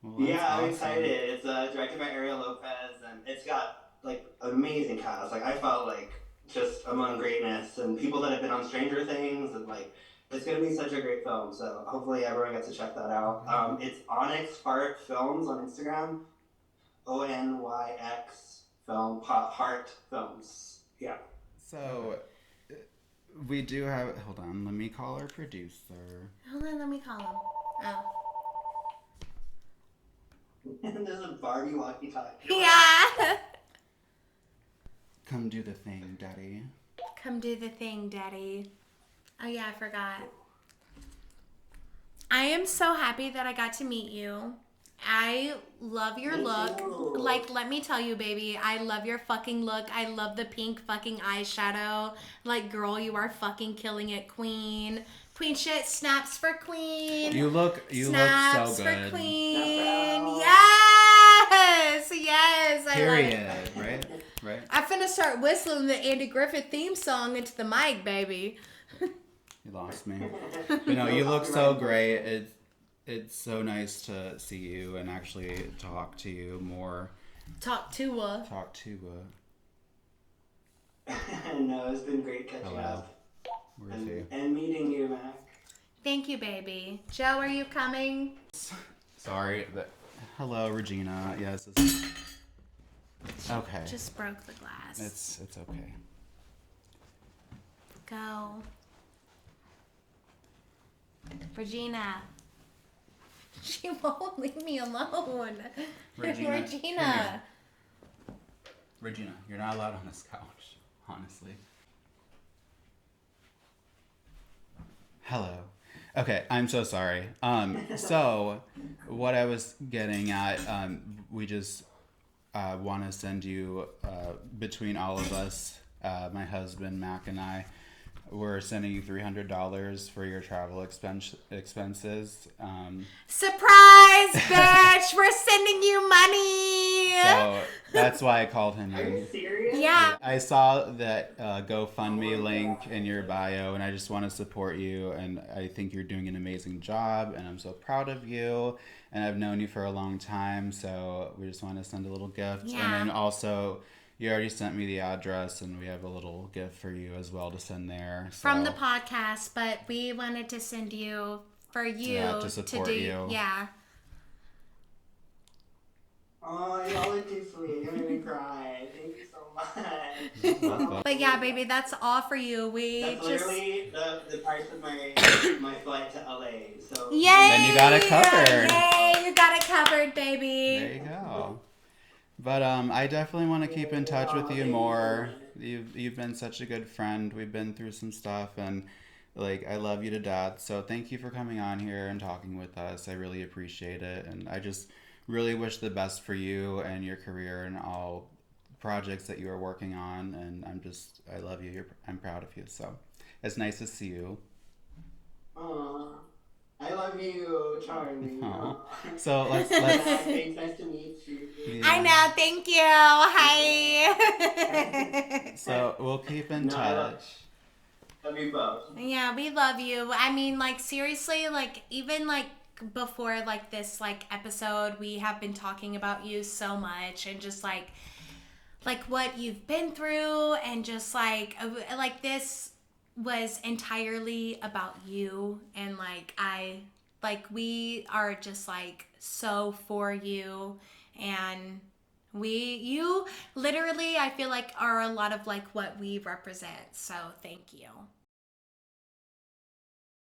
I'm excited. It's directed by Ariel Lopez, and it's got like amazing cast. Like I felt like just among greatness and people that have been on Stranger Things, and like it's gonna be such a great film. So hopefully everyone gets to check that out. It's Onyx Heart Films on Instagram. ONYX Film Heart Films. Yeah. So we do have. Hold on. Let me call our producer. Hold on. Let me call him. Oh. There's a Barbie walkie-talkie. Yeah. Come do the thing, Daddy. Come do the thing, Daddy. Oh yeah, I forgot. I am so happy that I got to meet you. I love your look. Like, let me tell you, baby, I love your fucking look. I love the pink fucking eyeshadow. Like, girl, you are fucking killing it, queen. Queen shit, snaps for queen. You look so good. Snaps for queen. Yes, yes. Period. Right. I'm finna start whistling the Andy Griffith theme song into the mic, baby. You lost me. But no, you look so great. it's so nice to see you and actually talk to you more. Talk to Talk to No, it's been great catching hello. up Where's he? and meeting you, Mac. Thank you, baby. Joe, are you coming? Sorry, but hello, Regina. Yes. It's... Okay. Just broke the glass. It's okay. Go. Regina. She won't leave me alone. Regina, come Regina. here. Regina, you're not allowed on this couch, honestly. Hello. Okay, I'm so sorry. So what I was getting at, we just want to send you, between all of us, my husband Mac and I, we're sending you $300 for your travel expenses. Surprise, bitch! We're sending you money. So that's why I called him Are you in. serious? Yeah. I saw that GoFundMe link in your bio, and I just want to support you. And I think you're doing an amazing job, and I'm so proud of you. And I've known you for a long time, so we just want to send a little gift. Yeah. And then also, you already sent me the address, and we have a little gift for you as well to send there. So. From the podcast, but we wanted to send you for you To support do. you. Yeah. Oh, y'all are too sweet. You're making me cry. Thank you so much. But yeah, baby, that's all for you. We That's just literally the price of my flight to LA. So Yay! Then you got it covered. Yay! You got it covered, There baby. you go. But I definitely want to keep in touch with you more. You've been such a good friend. We've been through some stuff, and like I love you to death. So thank you for coming on here and talking with us. I really appreciate it, and I just really wish the best for you and your career and all projects that you are working on. And I love you. I'm proud of you. So it's nice to see you. Aw. I love you, Char and Ryan. Aw. So let's Thanks, nice to meet you. I know. Thank you. Hi. So we'll keep in No, I touch. love you both. Yeah, we love you. I mean, like, seriously, like, even, like, before, like, this, like, episode, we have been talking about you so much and just, like, what you've been through and just, like, this was entirely about you. And, we are just, like, so for you. And you literally, I feel like, are a lot of, like, what we represent. So, thank you.